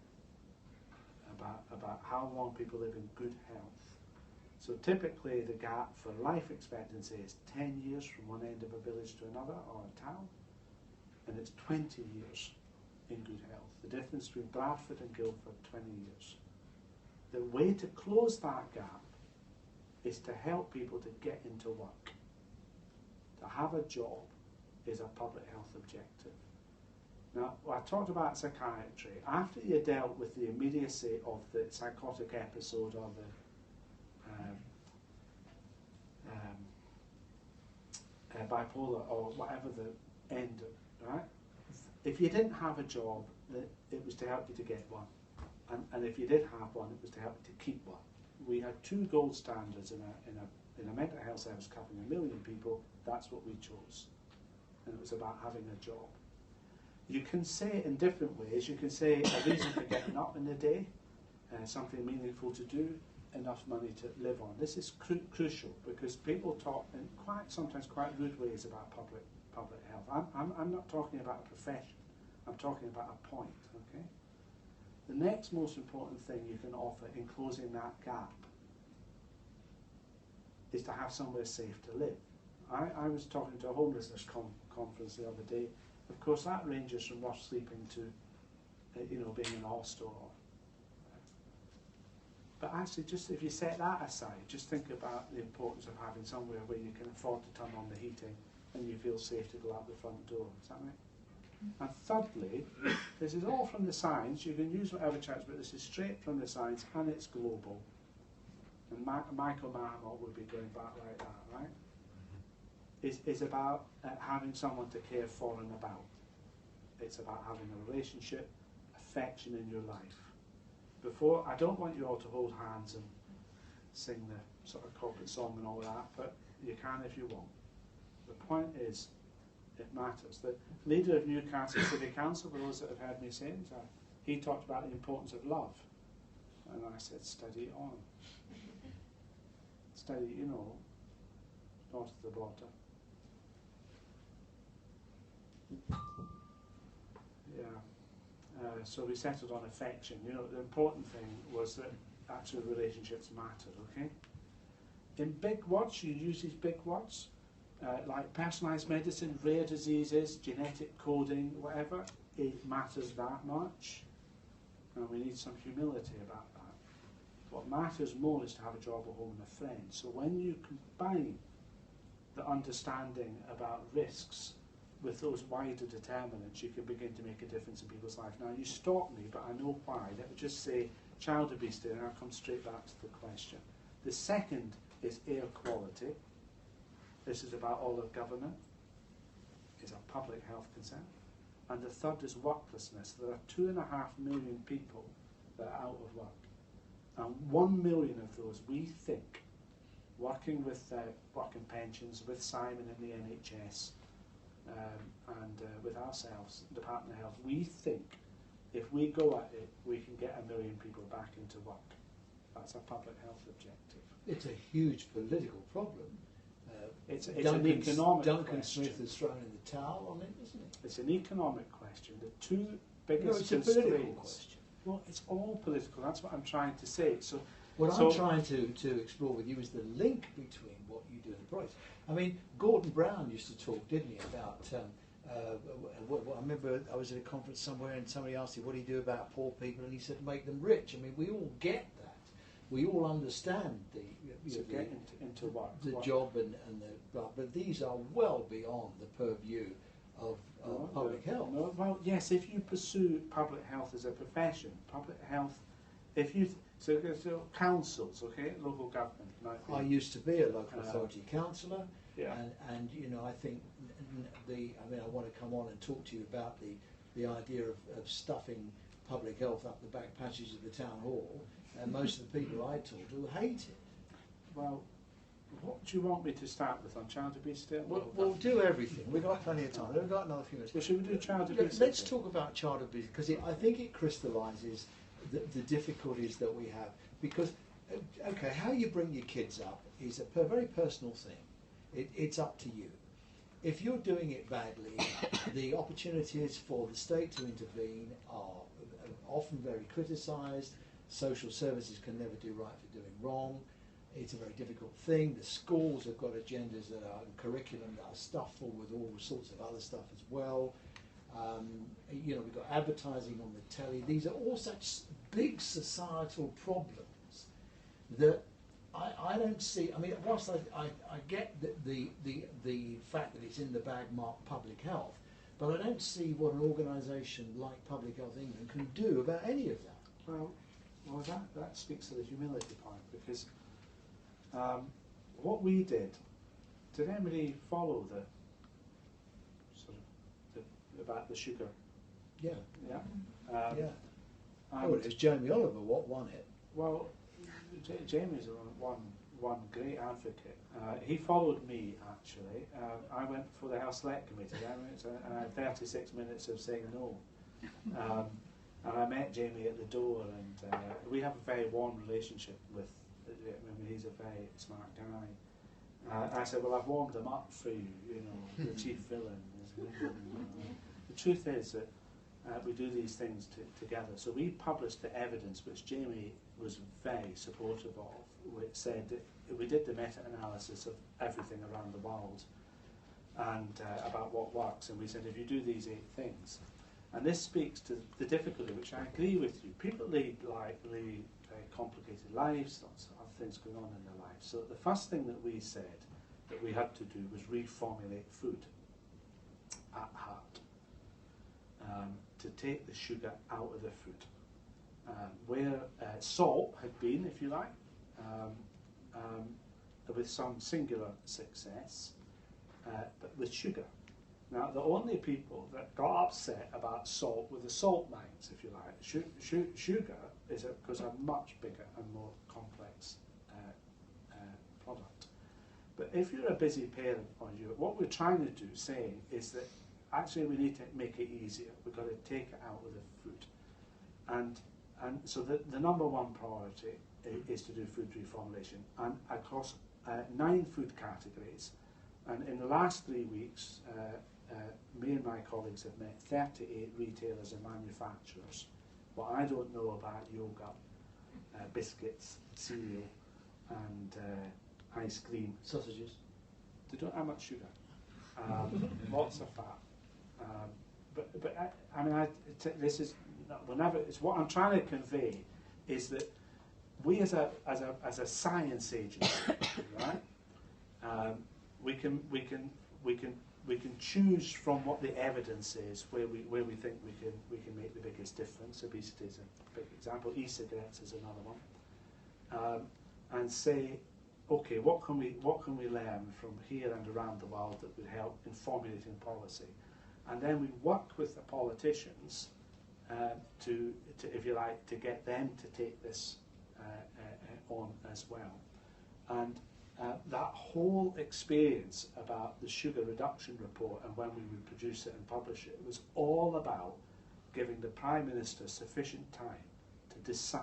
About how long people live in good health. So typically the gap for life expectancy is 10 years from one end of a village to another or a town, and it's 20 years in good health. The difference between Bradford and Guildford, 20 years. The way to close that gap is to help people to get into work. To have a job is a public health objective. Now, I talked about psychiatry. After you dealt with the immediacy of the psychotic episode or the bipolar or whatever the end of, right? If you didn't have a job, it was to help you to get one. And if you did have one, it was to help you to keep one. We had 2 gold standards in a mental health service covering 1 million people. That's what we chose. And it was about having a job. You can say it in different ways. You can say a reason for getting up in the day, something meaningful to do, enough money to live on. This is crucial because people talk in sometimes quite rude ways about public health. I'm not talking about a profession, I'm talking about a point, okay? The next most important thing you can offer in closing that gap is to have somewhere safe to live. I was talking to a homelessness conference the other day. Of course, that ranges from rough sleeping to, being in a hostel. But actually, just if you set that aside, just think about the importance of having somewhere where you can afford to turn on the heating and you feel safe to go out the front door. Is that right? And thirdly, this is all from the science. You can use whatever chats, but this is straight from the science and it's global. And Michael Mahamot would be going back like that, right? It's about having someone to care for and about. It's about having a relationship, affection in your life. Before, I don't want you all to hold hands and sing the sort of corporate song and all that, but you can if you want. The point is, it matters. The leader of Newcastle City Council, for those that have heard me say it, he talked about the importance of love. And I said, study it on. Study, north of the border. Yeah. So we settled on affection. The important thing was that actual relationships mattered, okay? In big words, you use these big words, like personalised medicine, rare diseases, genetic coding, whatever, it matters that much. And we need some humility about that. What matters more is to have a job, a home and a friend. So when you combine the understanding about risks with those wider determinants, you can begin to make a difference in people's life. Now, you stop me, but I know why. Let me just say child obesity, and I'll come straight back to the question. The second is air quality. This is about all of government. It's a public health concern. And the third is worklessness. There are 2.5 million people that are out of work. And 1 million of those, we think, working with working pensions, with Simon in the NHS, and with ourselves, Department of Health, we think if we go at it, we can get 1 million people back into work. That's a public health objective. It's a huge political problem. It's an economic Duncan question. Smith has thrown in the towel on it, isn't it? It's an economic question. The two biggest No, it's a constraints. political question. Well, it's all political. That's what I'm trying to say. So, What I'm trying to explore with you is the link between what you do and the project. I mean, Gordon Brown used to talk, didn't he, about, I remember I was at a conference somewhere and somebody asked him, what do you do about poor people? And he said, make them rich. I mean, we all get that. We all understand get into work. The job and but these are well beyond the purview of public health. No, well, yes, if you pursue public health as a profession, public health, so councils, okay, local government. I used to be a local authority councillor, yeah. and I think I want to come on and talk to you about the idea of stuffing public health up the back passage of the town hall, and most of the people I talk to hate it. Well, what do you want me to start with on child obesity? We'll do everything. We've got plenty of time. We've got another few minutes. Well, should we do child obesity? Let's talk about child obesity, because I think it crystallises the difficulties that we have. Because, okay, how you bring your kids up is a very personal thing. It's up to you. If you're doing it badly, the opportunities for the state to intervene are often very criticised. Social services can never do right for doing wrong. It's a very difficult thing. The schools have got agendas that are curriculum that are stuffed full with all sorts of other stuff as well. We've got advertising on the telly. These are all such big societal problems that I don't see. I mean, whilst I get the fact that it's in the bag marked public health, but I don't see what an organisation like Public Health England can do about any of that. Well, that speaks to the humility point, because what we did anybody follow the sort of about the sugar? Yeah. Yeah. Yeah. It was Jamie Oliver what won it. Well, Jamie's one great advocate. He followed me, actually. I went for the Health Select Committee, and I had 36 minutes of saying no. And I met Jamie at the door, and we have a very warm relationship with, he's a very smart guy. I said, well, I've warmed them up for you, you know, the chief villain. The truth is that we do these things together. So we published the evidence, which Jamie was very supportive of, which said that we did the meta-analysis of everything around the world and about what works, and we said, if you do these 8 things, and this speaks to the difficulty, which I agree with you. People lead very complicated lives, lots of other things going on in their lives. So the first thing that we said that we had to do was reformulate food at heart, to take the sugar out of the food. Where salt had been, if you like, with some singular success, but with sugar. Now, the only people that got upset about salt were the salt mines, if you like. Sugar is a much bigger and more complex product. But if you're a busy parent or what we're trying to do, saying, is that actually we need to make it easier. We've got to take it out of the food. And so the number one priority is to do food reformulation, and across 9 food categories. And in the last 3 weeks, me and my colleagues have met 38 retailers and manufacturers. What I don't know about yogurt, biscuits, cereal, and ice cream. Sausages. They don't have much sugar. Lots of fat. But I mean, this is whenever it's what I'm trying to convey is that we as a science agency, right? We can choose from what the evidence is where we think we can make the biggest difference. Obesity is a big example. E-cigarettes is another one. And say, okay, what can we learn from here and around the world that would help in formulating policy? And then we work with the politicians to if you like, to get them to take this on as well. And that whole experience about the sugar reduction report and when we would produce it and publish it was all about giving the Prime Minister sufficient time to decide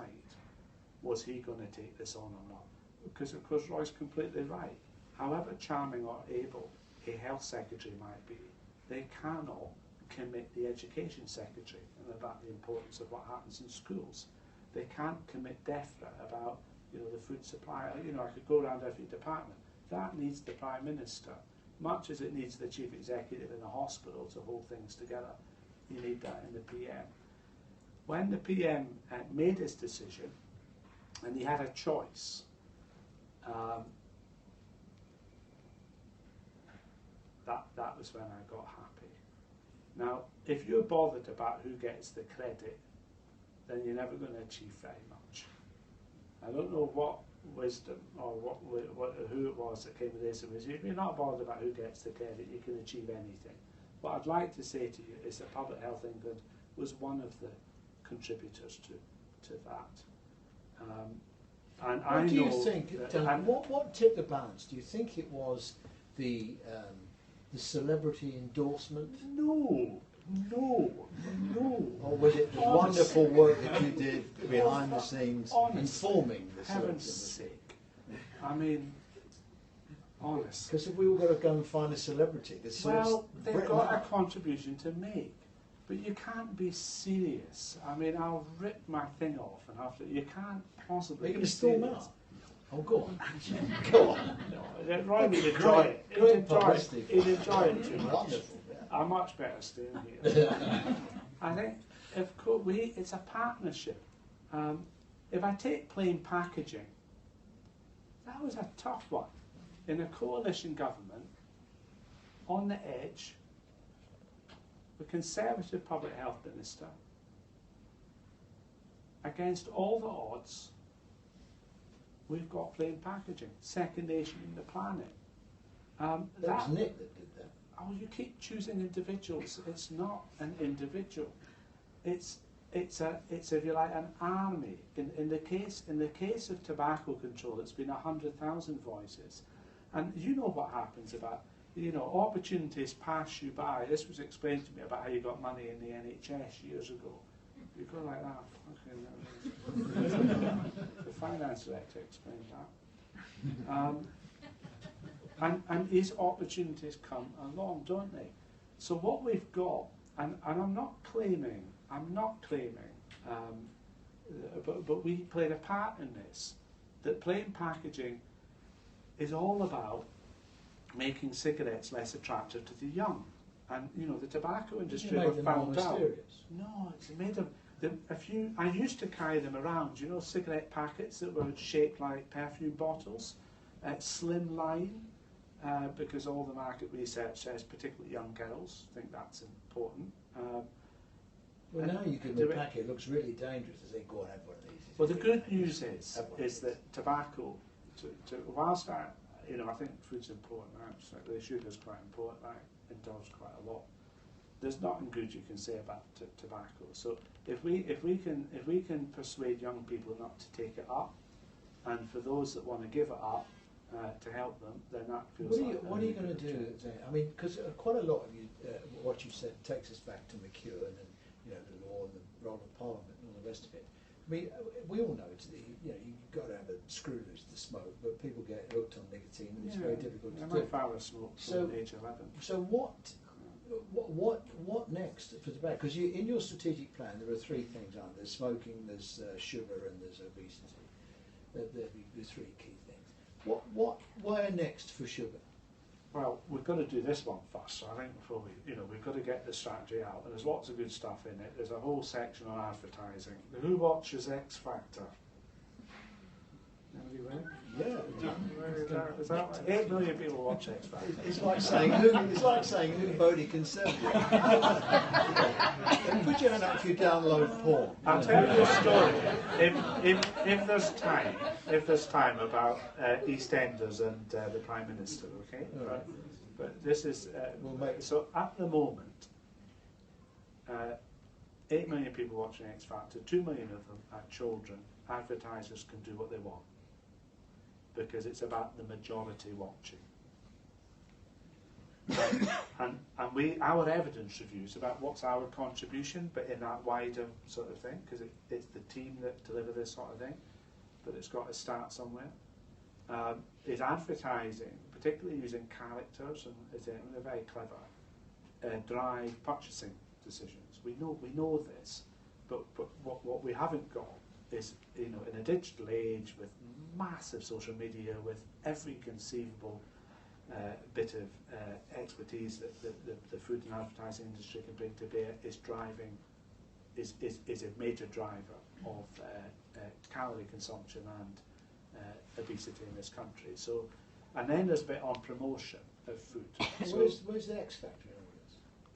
was he going to take this on or not. Because of course Roy's completely right. However charming or able a health secretary might be, they cannot commit the education secretary about the importance of what happens in schools. They can't commit DEFRA about the food supply. I could go around every department. That needs the Prime Minister, much as it needs the Chief Executive in the hospital to hold things together. You need that in the PM. When the PM made his decision, and he had a choice, that was when I got happy. Now, if you're bothered about who gets the credit, then you're never going to achieve very much. I don't know what wisdom or who it was that came with this. If you're not bothered about who gets the credit, you can achieve anything. What I'd like to say to you is that Public Health England was one of the contributors to that. And what do you think, Duncan, what tipped the balance? Do you think it was the celebrity endorsement? No. Or was it the wonderful work that you did behind the scenes informing the celebrity? Heaven's sake. I mean, honest. Because if we all got to go and find a celebrity, they've got a contribution to make. But you can't be serious. I mean, I'll rip my thing off, and after you can't possibly. Are you going to storm out? Oh, go on. Go on. No, Roy would enjoy it. He'd enjoy it too much. Wonderful. I'm much better staying here. I think it's a partnership. If I take plain packaging, that was a tough one. In a coalition government, on the edge, the Conservative Public Health Minister, against all the odds, we've got plain packaging, second nation in the planet. That was Nick that did that. Oh, you keep choosing individuals. It's not an individual. It's if you like an army. In the case of tobacco control, it's been 100,000 voices, and you know what happens about opportunities pass you by. This was explained to me about how you got money in the NHS years ago. You go like that. Okay, the finance director explained that. And these opportunities come along, don't they? So what we've got, and I'm not claiming, but we played a part in this, that plain packaging is all about making cigarettes less attractive to the young. And, you know, the tobacco industry have found out. No, it's made them. I used to carry them around, you know, cigarette packets that were shaped like perfume bottles, slim line, because all the market research says, particularly young girls, think that's important. Well, now you give them a packet, it looks really dangerous as they go and have one of these. Well, the good news is that tobacco, whilst I think food's important, actually, sugar's quite important, I indulge quite a lot. There's nothing good you can say about tobacco. So if we can persuade young people not to take it up, and for those that want to give it up, to help them, then that feels What are you going to do then? I mean, because quite a lot of you, what you said takes us back to McEwen and, you know, the law and the role of Parliament and all the rest of it. I mean, we all know you've got to have a screw loose to smoke, but people get hooked on nicotine and it's very difficult to do. My father smoked from age 11. So what next for tobacco? Because in your strategic plan there are three things, aren't there? There's smoking, there's sugar, and there's obesity. They're the three key things. Where next for sugar? Well, we've got to do this one first. So I think before we've got to get the strategy out. And there's lots of good stuff in it. There's a whole section on advertising. Who watches X Factor? Anybody? Yeah. Is that 8 million people watch X Factor? It's like saying who voted Conservative. Put your hand up if you download porn. I'll tell you a story. If there's time about EastEnders and the Prime Minister, okay? Right. But this is so at the moment, 8 million people watching X Factor. 2 million of them are children. Advertisers can do what they want because it's about the majority watching. And our evidence reviews about what's our contribution, but in that wider sort of thing, because it's the team that deliver this sort of thing, but it's got to start somewhere. Is advertising, particularly using characters, and they're very clever, drive purchasing decisions. We know this, but what we haven't got is, in a digital age with massive social media, with every conceivable bit of expertise that the food and advertising industry can bring to bear, is a major driver of calorie consumption and obesity in this country. So, and then there's a bit on promotion of food. So, where's the X factor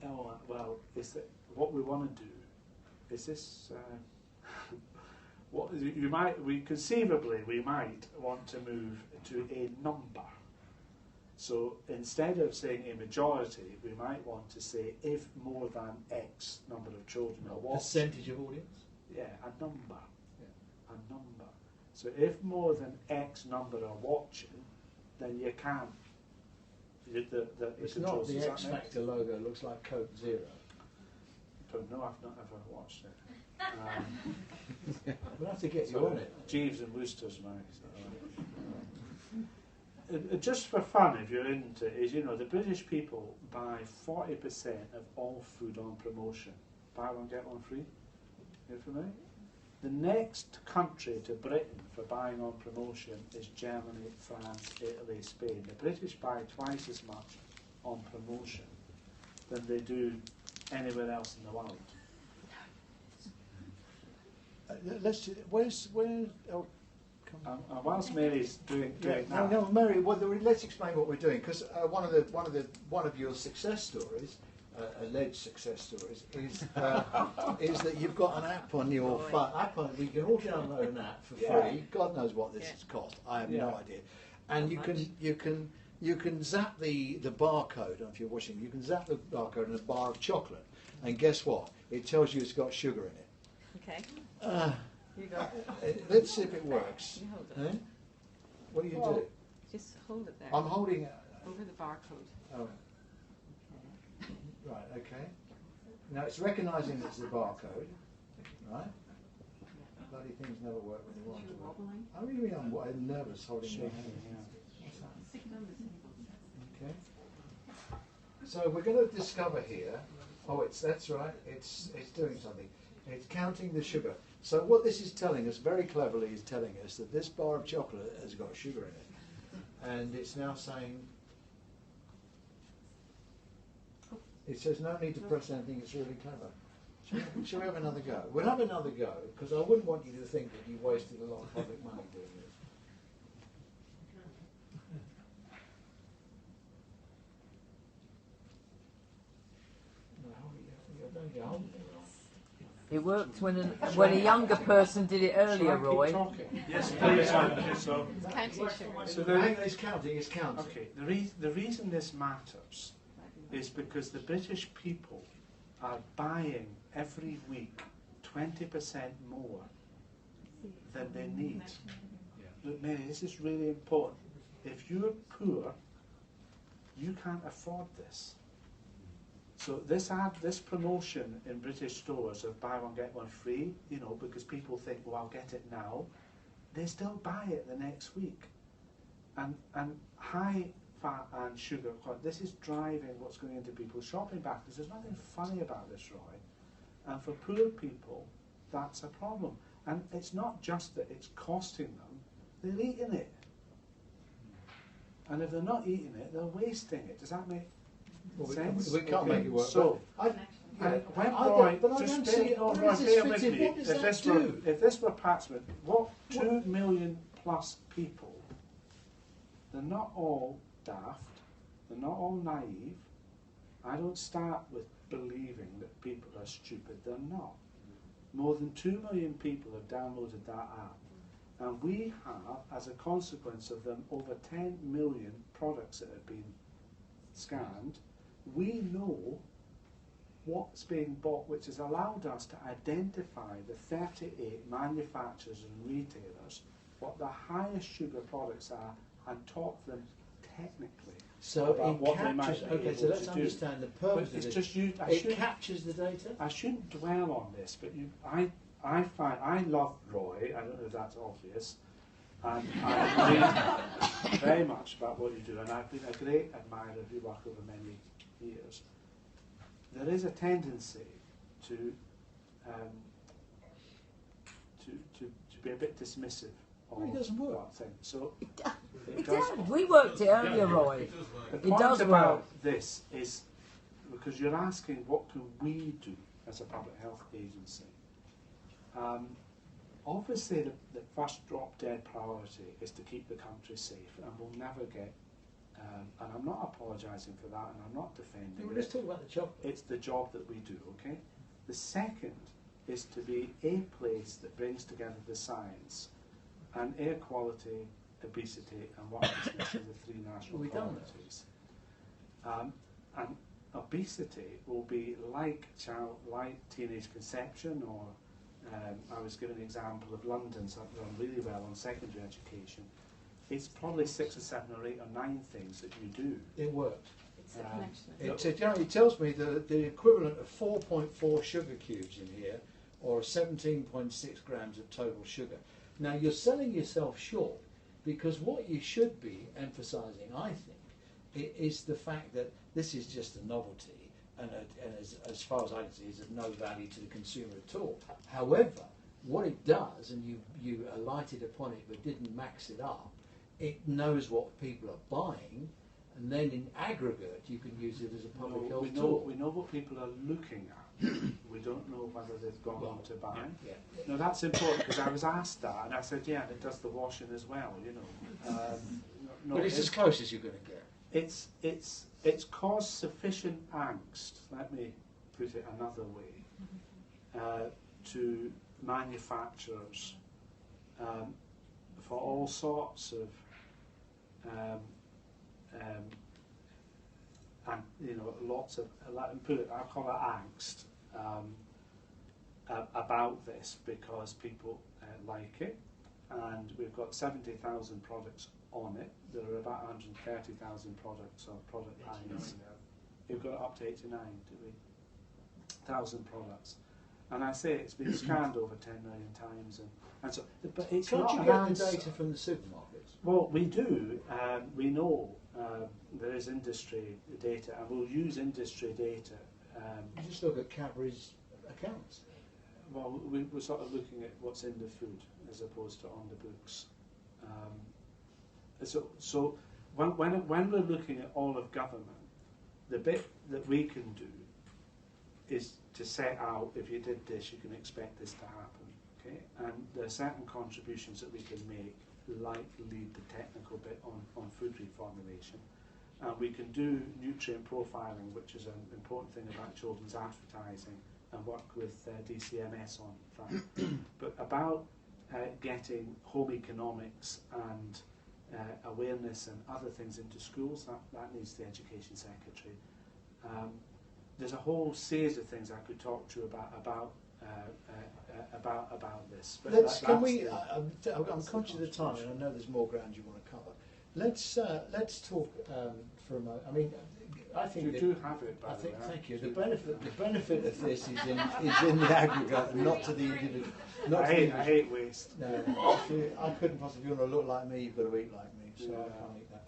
in all this? Oh well, is that what we want to do? Is this? What we might want to move to a number. So instead of saying a majority, we might want to say if more than X number of children are watching. Percentage of audience? Yeah, a number. Yeah. A number. So if more than X number are watching, then you can't. It's not the X Factor logo, it looks like Coke Zero. No, I've not ever watched it. We'll have to get you on it. Jeeves and Wooster's just for fun, if you're into it, is the British people buy 40% of all food on promotion. Buy one, get one free. Hear from me? The next country to Britain for buying on promotion is Germany, France, Italy, Spain. The British buy twice as much on promotion than they do anywhere else in the world. Whilst Mary's doing that. No, Mary. Let's explain what we're doing, because one of your success stories, alleged success stories, is that you've got an app on your phone. We can all download an app for free. God knows what this has cost. I have no idea. And you can zap the barcode. If you're watching, you can zap the barcode on a bar of chocolate, and guess what? It tells you it's got sugar in it. Okay. You go. Let's see if it works. You hold it. What do you do? Just hold it there. I'm holding it. Over the barcode. Oh. Right, okay. Now it's recognising it's the barcode, right? Bloody things never work when you want to. I'm nervous holding your hand. Stick it on the table. So we're going to discover here. Oh, that's right. It's doing something. It's counting the sugar. So what this is telling us, very cleverly, is telling us that this bar of chocolate has got sugar in it, and it's now saying. It says no need to press anything. It's really clever. Shall we have another go? We'll have another go because I wouldn't want you to think that you wasted a lot of public money doing this. It worked when a younger person did it earlier, Roy. Yes, please. So Counting sugar. It's counting. It's counting. okay, the reason this matters is because the British people are buying every week 20% more than they need. Look, Mary, this is really important. If you're poor, you can't afford this. So this promotion in British stores of buy one get one free, you know, because people think, well, I'll get it now. They still buy it the next week, and high fat and sugar. This is driving what's going into people's shopping baskets. There's nothing funny about this, Roy. And for poor people, that's a problem. And it's not just that it's costing them; they're eating it. And if they're not eating it, they're wasting it. Does that make sense? We can't make it work. So, when Roy, just bear with me. If this were Patsman, what 2 million plus people, they're not all daft, they're not all naive. I don't start with believing that people are stupid, they're not. More than 2 million people have downloaded that app. And we have, as a consequence of them, over 10 million products that have been scanned. We know what's being bought, which has allowed us to identify the 38 manufacturers and retailers, what the highest sugar products are, and talk them technically about what they might be able so let's to understand do. the purpose But it's of just it captures the data? I shouldn't dwell on this, but I love Roy, I don't know if that's obvious, and I read very much about what you do, and I've been a great admirer of your work over many years. There is a tendency to be a bit dismissive of it doesn't work. that thing. So It does. We worked it earlier, Roy. the It point does about work. this is because you're asking what can we do as a public health agency. Obviously, the first drop dead priority is to keep the country safe, and we'll never get. And I'm not apologising for that, and I'm not defending Let's it. talk about the job. It's the job that we do, okay? The second is to be a place that brings together the science and air quality, obesity, and workplace are the three national priorities. And obesity will be like teenage conception, or I was given an example of London, so I've done really well on secondary education. It's probably 6 or 7 or 8 or 9 things that you do. It worked. It's the connection. It tells me that the equivalent of 4.4 sugar cubes in here, or 17.6 grams of total sugar. Now you're selling yourself short, because what you should be emphasising, I think, is the fact that this is just a novelty, and as far as I can see, is of no value to the consumer at all. However, what it does, and you alighted upon it but didn't max it up, it knows what people are buying, and then in aggregate you can use it as a public health tool. We know what people are looking at. We don't know whether they've gone on to buy. Yeah. No, that's important, because I was asked that, and I said, yeah, and it does the washing as well, you know. No, But it's as close as you're going to get. It's caused sufficient angst, let me put it another way, to manufacturers for all sorts of and lots of, I call it angst about this, because people like it, and we've got 70,000 products on it. There are about 130,000 products or product lines. We've got up to 89, do we? 1,000 products. And I say it's been scanned over 10 million times, and so. But it's Can't not you an get answer. the data from the supermarkets? Well, we do. We know there is industry data, and we'll use industry data. You just look at Cadbury's accounts. Well, we're sort of looking at what's in the food as opposed to on the books. So when we're looking at all of government, the bit that we can do is to set out, if you did this, you can expect this to happen. Okay, and there are certain contributions that we can make, like lead the technical bit on food reformulation. We can do nutrient profiling, which is an important thing about children's advertising, and work with DCMS on that. But about getting home economics and awareness and other things into schools, that needs the Education Secretary. There's a whole series of things I could talk to you about this. But I'm conscious of the time, and I know there's more ground you want to cover. Let's talk for a moment. I mean, I think you do have it. By the way, thank you. The benefit of this is in the aggregate, and not to the individual. I hate waste. No, I couldn't possibly. If you want to look like me, you've got to eat like me. So I can't eat that.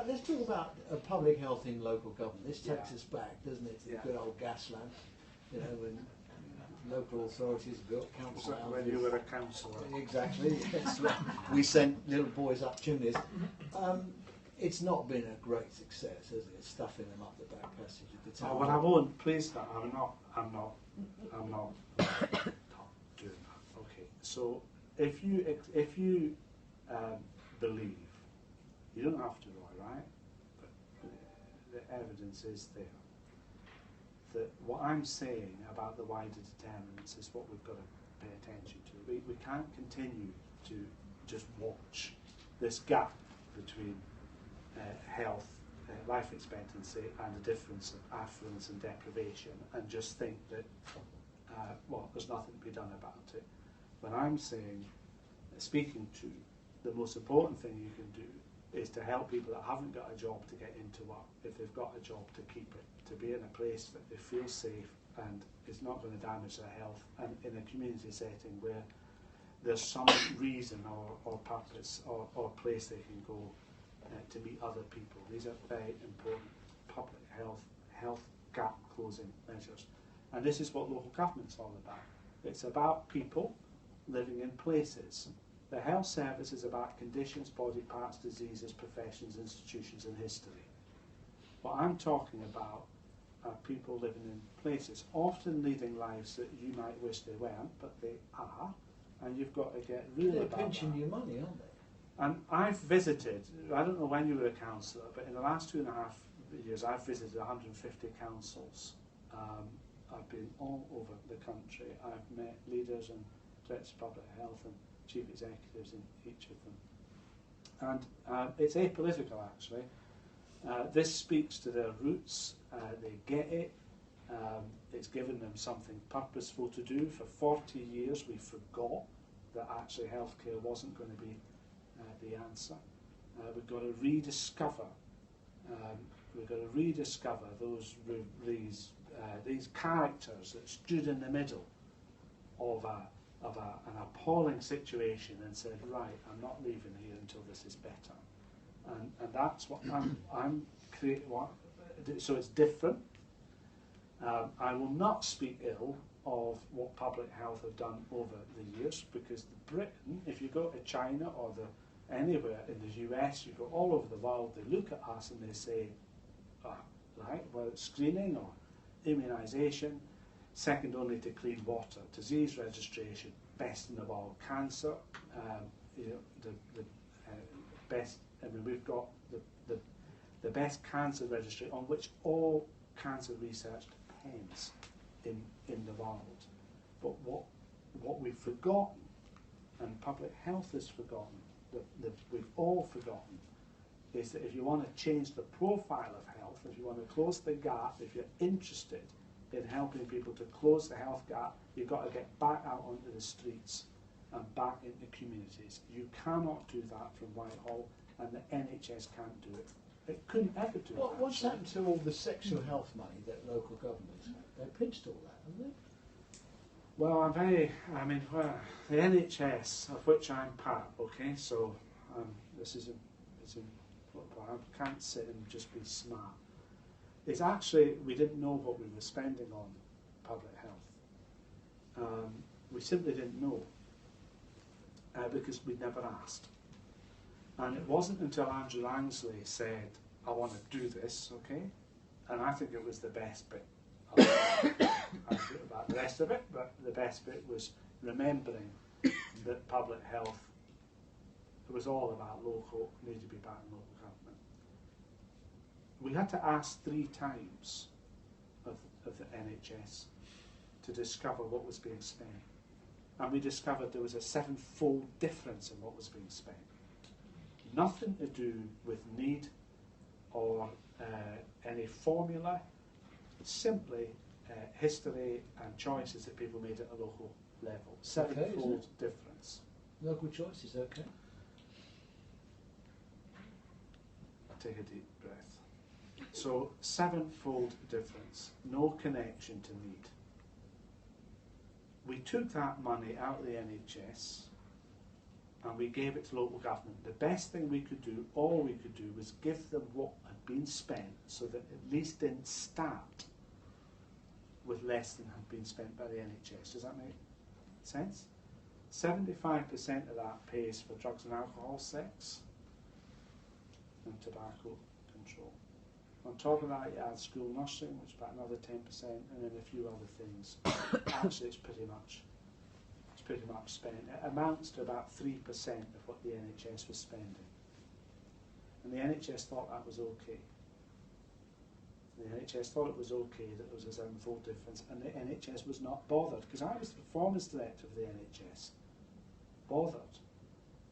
Let's talk about public health in local government. This takes us back, doesn't it, to the good old gas lamp, you know, when local authorities built council houses. When you were a councillor. Exactly, yes. We sent little boys up chimneys. It's not been a great success, has it? Stuffing them up the back passage of the town. Well, I won't. Please, I'm not doing that. Okay. So if you believe, you don't have to, Roy, right? But the evidence is there that what I'm saying about the wider determinants is what we've got to pay attention to. We can't continue to just watch this gap between health, life expectancy, and the difference of affluence and deprivation, and just think that, there's nothing to be done about it. When I'm saying, speaking to, the most important thing you can do is to help people that haven't got a job to get into work, if they've got a job to keep it, to be in a place that they feel safe and it's not going to damage their health, and in a community setting where there's some reason or purpose or place they can go to meet other people. These are very important public health gap closing measures. And this is what local government's all about. It's about people living in places. The health service is about conditions, body parts, diseases, professions, institutions, and history. What I'm talking about are people living in places, often leading lives that you might wish they weren't, but they are, and you've got to get real about that. They're pinching your money, aren't they? And I've visited, I don't know when you were a councillor, but in the last 2.5 years I've visited 150 councils. I've been all over the country. I've met leaders and directors of public health and chief executives in each of them. And it's apolitical, actually. This speaks to their roots. They get it. It's given them something purposeful to do. For 40 years we forgot that actually healthcare wasn't going to be the answer. We've got to rediscover. These characters that stood in the middle of an appalling situation and said, right, I'm not leaving here until this is better. And that's what I'm creating. So it's different. I will not speak ill of what public health have done over the years, because Britain, if you go to China or anywhere in the US, you go all over the world, they look at us and they say, right, whether it's screening or immunisation, second only to clean water, disease registration, best in the world, cancer, the best. I mean, we've got the best cancer registry on which all cancer research depends in the world. But what we've forgotten, and public health has forgotten, that we've all forgotten, is that if you want to change the profile of health, if you want to close the gap, if you're interested in helping people to close the health gap, you've got to get back out onto the streets and back into communities. You cannot do that from Whitehall, and the NHS can't do it. It couldn't ever do it. What's happened to all the sexual health money that local governments have? They pinched all that, haven't they? Well, the NHS, of which I'm part, okay, so this is as in, well, I can't sit and just be smart. It's actually, we didn't know what we were spending on public health. We simply didn't know because we'd never asked. And it wasn't until Andrew Langsley said, I want to do this, okay? And I think it was the best bit. I don't know about the rest of it, but the best bit was remembering that public health, it was all about local, needed to be back in local government. We had to ask 3 times of the NHS to discover what was being spent. And we discovered there was a 7-fold difference in what was being spent. Nothing to do with need or any formula, simply history and choices that people made at a local level. 7-fold difference. Local choices, okay. Take a deep breath. So 7-fold difference, no connection to need. We took that money out of the NHS and we gave it to local government. The best thing we could do, all we could do, was give them what had been spent so that at least didn't start with less than had been spent by the NHS. Does that make sense? 75% of that pays for drugs and alcohol, sex, and tobacco control. On top of that, you add school nursing, which is about another 10%, and then a few other things. Actually, it's pretty much spent. It amounts to about 3% of what the NHS was spending. And the NHS thought that was okay. The NHS thought it was okay that there was a 7-fold difference, and the NHS was not bothered, because I was the performance director of the NHS, bothered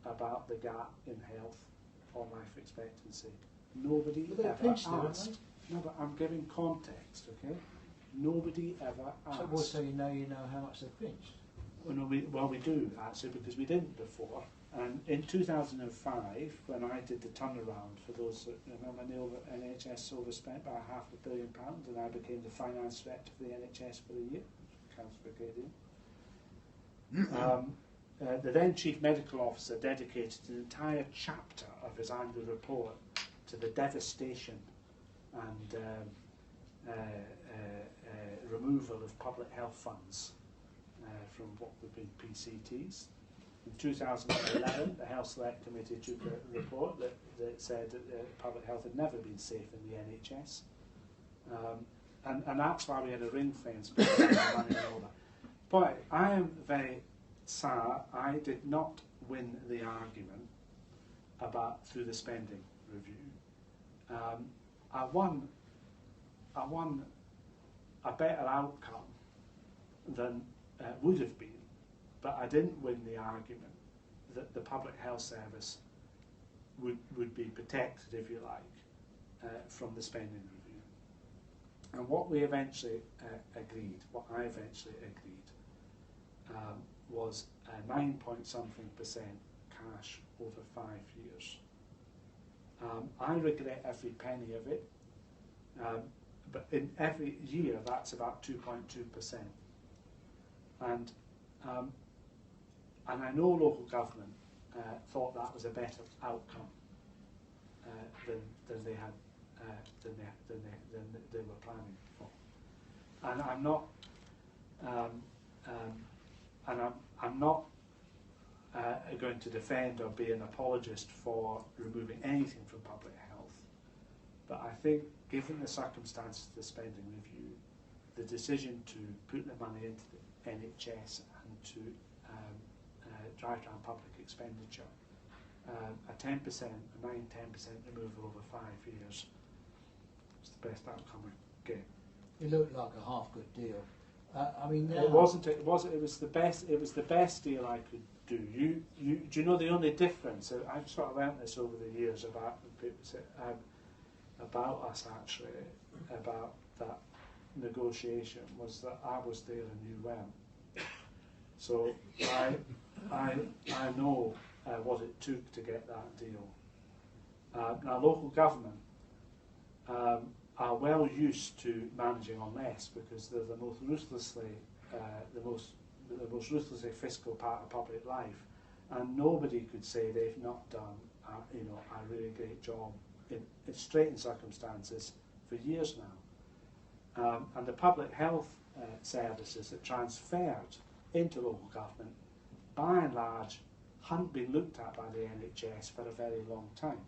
about the gap in health or life expectancy. Nobody ever asked. No, but I'm giving context, okay? Nobody ever asked. So you know how much they've pinched? Well, we do, actually, because we didn't before. And in 2005, when I did the turnaround, for those that remember, Neil, the NHS overspent by £500 million, and I became the finance director for the NHS for a year, Councillor Brigadier. The then Chief Medical Officer dedicated an entire chapter of his annual report to the devastation and removal of public health funds from what would be PCTs. In 2011, the Health Select Committee took a report that said that public health had never been safe in the NHS. And that's why we had a ring fence between the money and all that. But I am very sad I did not win the argument through the spending review. I won a better outcome than would have been, but I didn't win the argument that the public health service would be protected, if you like, from the spending review. And what we eventually agreed, what I eventually agreed, was 9-point-something% cash over 5 years. I regret every penny of it, but in every year that's about 2.2%. And I know local government thought that was a better outcome than they had than they were planning for. And I'm not going to defend or be an apologist for removing anything from public health, but I think, given the circumstances of the spending review, the decision to put the money into the NHS and to drive down public expenditure, a 10%, a 9-10% removal over 5 years is the best outcome we get. It looked like a half good deal. I mean, it wasn't. It was the best. It was the best deal I could do. Do you know the only difference? I've sort of learnt this over the years about us actually, about that negotiation, was that I was there and you weren't. So I know what it took to get that deal. Now local government are well used to managing on less, because they're the most ruthlessly ruthlessly fiscal part of public life, and nobody could say they've not done a really great job in straitened circumstances for years now. And the public health services that transferred into local government, by and large, hadn't been looked at by the NHS for a very long time.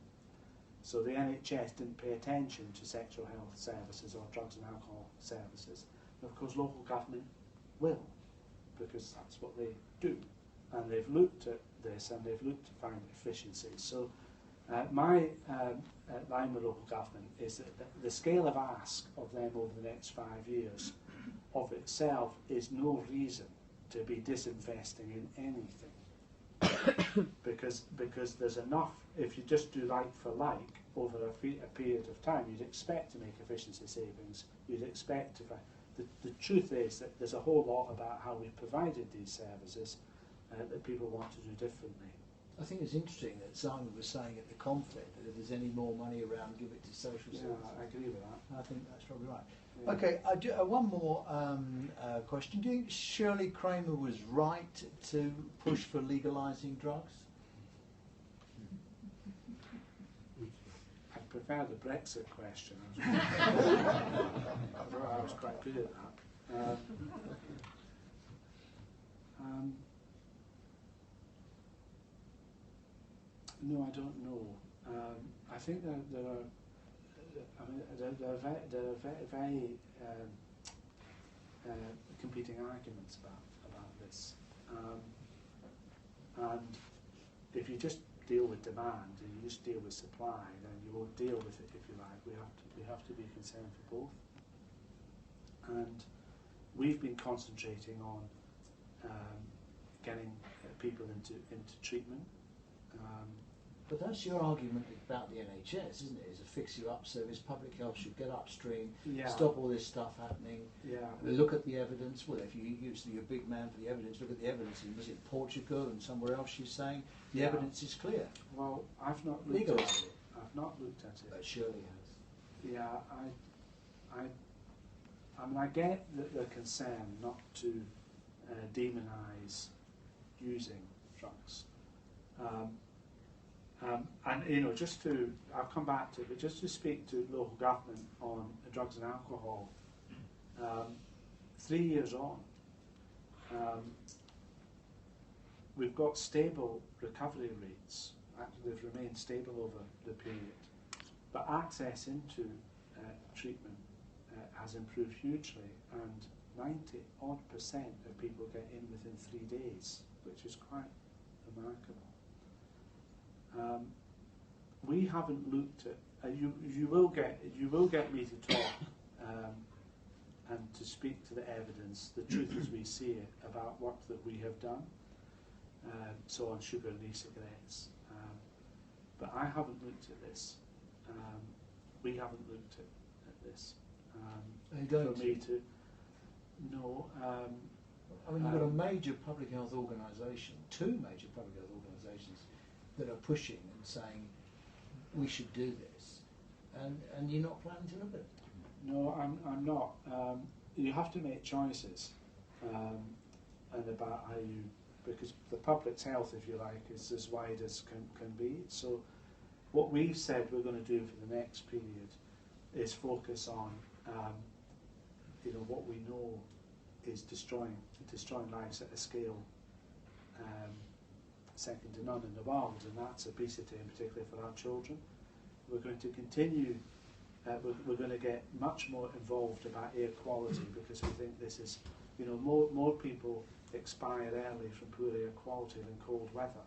So the NHS didn't pay attention to sexual health services or drugs and alcohol services. And of course local government will, because that's what they do. And they've looked at this and they've looked to find efficiencies. So my line with local government is that the scale of ask of them over the next 5 years of itself is no reason to be disinvesting in anything. because there's enough, if you just do like for like over a period of time, you'd expect to make efficiency savings, you'd expect to find. The truth is that there's a whole lot about how we've provided these services that people want to do differently. I think it's interesting that Simon was saying at the conflict that if there's any more money around, give it to social services. Yeah, I agree with that. I think that's probably right. Yeah. Okay, I do, one more question. Do you think Shirley Kramer was right to push for legalising drugs? I prefer the Brexit question. I was quite good at that. No, I don't know. I think there are. I mean, there are very competing arguments about this. And if you just deal with demand and you just deal with supply, then you won't deal with it, if you like. We have to be concerned for both. And we've been concentrating on getting people into treatment. But that's your argument about the NHS, isn't it? Is a fix-you-up service. Public health should get upstream, stop all this stuff happening. Look at the evidence. Well, if you're a big man for the evidence, look at the evidence. Was it Portugal and somewhere else? She's saying the evidence is clear. Well, I've not looked at it. I've not looked at it. But Shirley has. Yeah, I mean, I get the concern not to demonise using drugs. And just to, I'll come back to it, but just to speak to local government on drugs and alcohol, 3 years on, we've got stable recovery rates. Actually, they've remained stable over the period, but access into treatment has improved hugely, and 90% of people get in within 3 days, which is quite remarkable. We haven't looked at. You will get me to talk and to speak to the evidence, the truth as we see it, about work that we have done. So on sugar and e-cigarettes, but I haven't looked at this. We haven't looked at this. For me to no. I mean, you've got a major public health organisation, two major public health organisations that are pushing and saying we should do this, and you're not planning to look at it. No, I'm not. You have to make choices, and about how you, because the public's health, if you like, is as wide as can be. So, what we've said we're going to do for the next period is focus on, what we know is destroying lives at a scale second to none in the world, and that's obesity, and particularly for our children. We're going to continue. We're going to get much more involved about air quality, because we think this is, more people expire early from poor air quality than cold weather.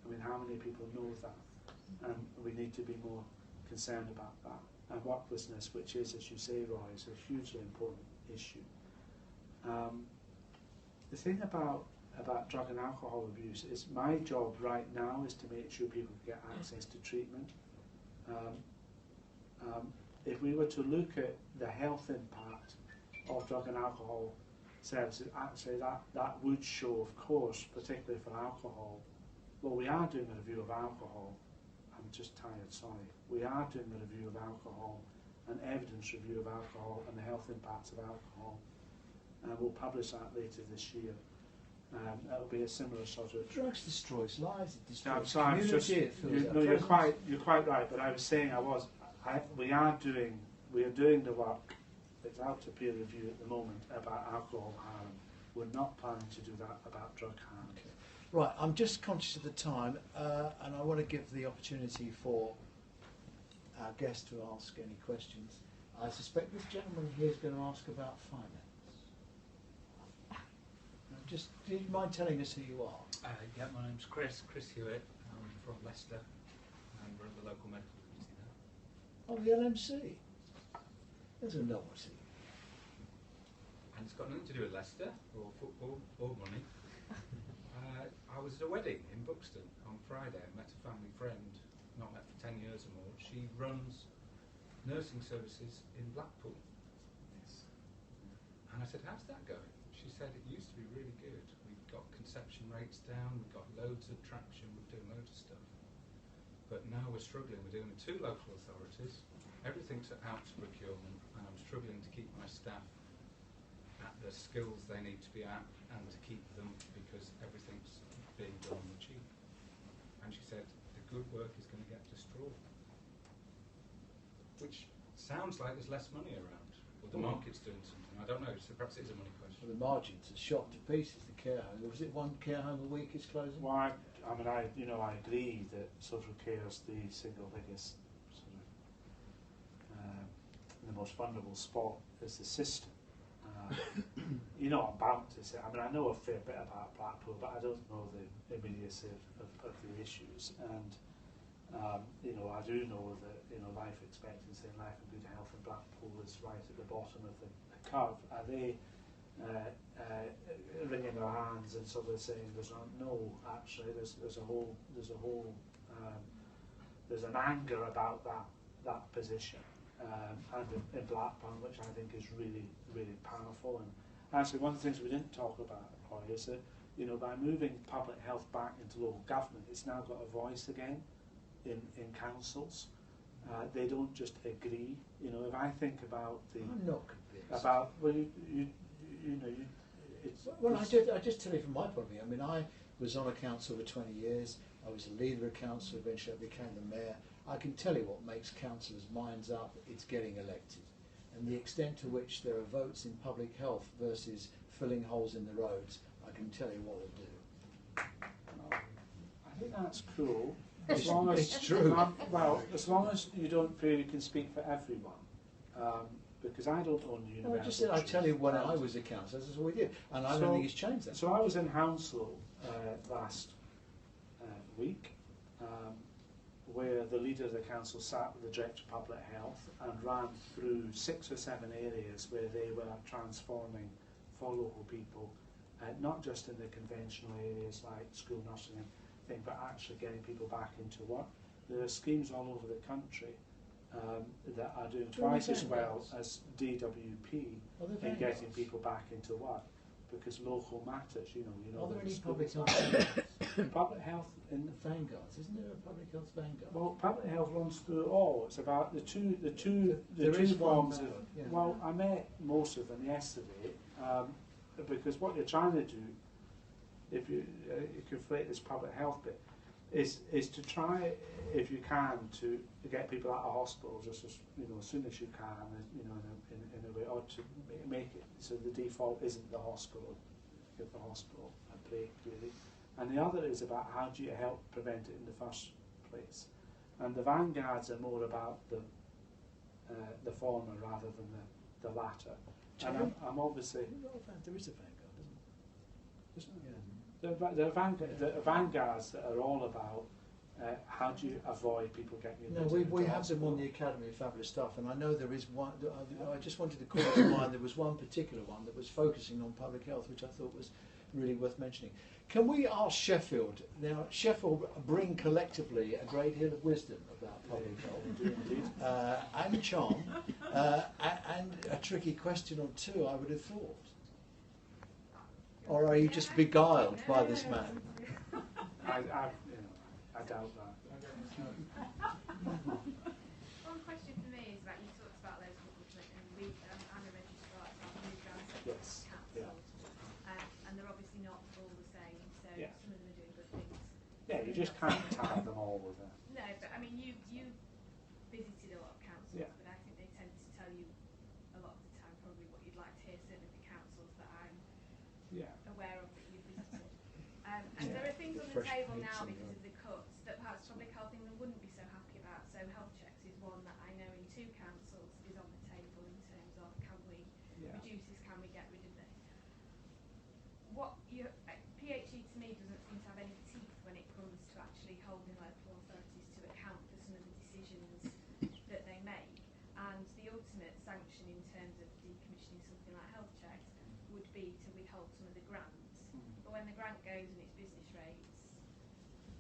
I mean, how many people know that? And we need to be more concerned about that. And worklessness, which is, as you say, Roy, is a hugely important issue. The thing about drug and alcohol abuse is my job right now is to make sure people get access to treatment. If we were to look at the health impact of drug and alcohol services, actually that would show, of course, particularly for alcohol. Well, we are doing a review of alcohol. I'm just tired, sorry. We are doing a review of alcohol, an evidence review of alcohol and the health impacts of alcohol. And we'll publish that later this year. It'll be a similar sort of. Drugs destroys lives. It destroys So I'm community. just, It fills our you're prisons. quite right. But I was saying we are doing the work. It's out to peer review at the moment about alcohol harm. We're not planning to do that about drug harm. Okay. Right, I'm just conscious of the time, and I want to give the opportunity for our guest to ask any questions. I suspect this gentleman here is going to ask about finance. Just, do you mind telling us who you are? Yeah, my name's Chris Hewitt. I'm from Leicester, and we're at the local medical community now. Oh, the LMC. There's a novelty. And it's got nothing to do with Leicester, or football, or money. I was at a wedding in Buxton on Friday. I met a family friend, not met for 10 years or more. She runs nursing services in Blackpool. Yes. And I said, how's that going? She said it used to be really good. We've got conception rates down, we've got loads of traction, we're doing loads of stuff. But now we're struggling. We're doing with 2 local authorities. Everything's out to procurement, and I'm struggling to keep my staff at the skills they need to be at and to keep them because everything's being done on the cheap. And she said the good work is going to get destroyed. Which sounds like there's less money around, or the market's doing something. I don't know, so perhaps it is a money question. Well, the margins are shot to pieces, the care home. Was it one care home a week is closing? Well, I agree that social care is the single biggest sort of the most vulnerable spot is the system. I'm bound to say. I know a fair bit about Blackpool, but I don't know the immediacy of the issues. And I do know that life expectancy and life and good health in Blackpool is right at the bottom of the curve. Are they wringing their hands and sort of saying there's an anger about that position, and in Blackburn, which I think is really, really powerful. And actually, one of the things we didn't talk about, Roy, is that by moving public health back into local government, it's now got a voice again in councils. They don't just agree. If I think about I'm not convinced. about I just tell you from my point of view. I mean, I was on a council for 20 years. I was a leader of council. Eventually, I became the mayor. I can tell you what makes councillors' minds up. It's getting elected, and the extent to which there are votes in public health versus filling holes in the roads, I can tell you what will do. I think that's cool. As It's, long as it's true. as long as you don't feel you can speak for everyone, because I don't own the No, I university. just said I'd tell you when I was a councillor. That's what we did, and I don't think it's changed that. So I was in Hounslow last week, where the leader of the council sat with the Director of Public Health and ran through 6 or 7 areas where they were transforming for local people, not just in the conventional areas like school nursing and thing, but actually getting people back into work. There are schemes all over the country that are doing twice as well as DWP in getting people back into work, because local matters. Are there any schools public are- health public health in vanguards? Isn't there a public health vanguard? well, public health runs through it all. It's about the two There is one forms of. vanguard, yeah. Well, I met most of them yesterday, because what you're trying to do, if you conflate this public health bit, is to try, if you can, to get people out of hospital just as soon as you can, in a way, or to make it so the default isn't the hospital. Give the hospital a break, really. And the other is about how do you help prevent it in the first place. And the vanguards are more about the former rather than the latter. And I'm obviously. There is a vanguard, isn't there? There are vanguards that are all about how do you avoid people getting No, into we have them on the Academy of Fabulous Stuff, and I know there is one. I just wanted to call to mind. There was one particular one that was focusing on public health, which I thought was really worth mentioning. Can we ask Sheffield now? Sheffield bring collectively a great deal of wisdom about public health and charm, and a tricky question or two, I would have thought. Or are you just beguiled by this man? I doubt that. One question for me is about, you talked about local government and the registrar moved around Yes. cancelled, and they're obviously not all the just can't tar them all with it. No, but I mean, you visited a lot of councils, Yeah. but I think they tend to tell you a lot of the time probably what you'd like to hear, certainly the councils that I'm Yeah. aware of that you've visited. And there are things on the table now because of the cuts that perhaps Public Health England wouldn't be so happy about. So health checks is one that I know in 2 councils is on the table in terms of can we reduce this, can we get rid of this. What PHE to me doesn't seem to have any teeth when it comes to actually holding local authorities to account for some of the decisions that they make. And the ultimate sanction in terms of decommissioning something like health checks would be to withhold some of the grants. But when the grant goes and it's business rates,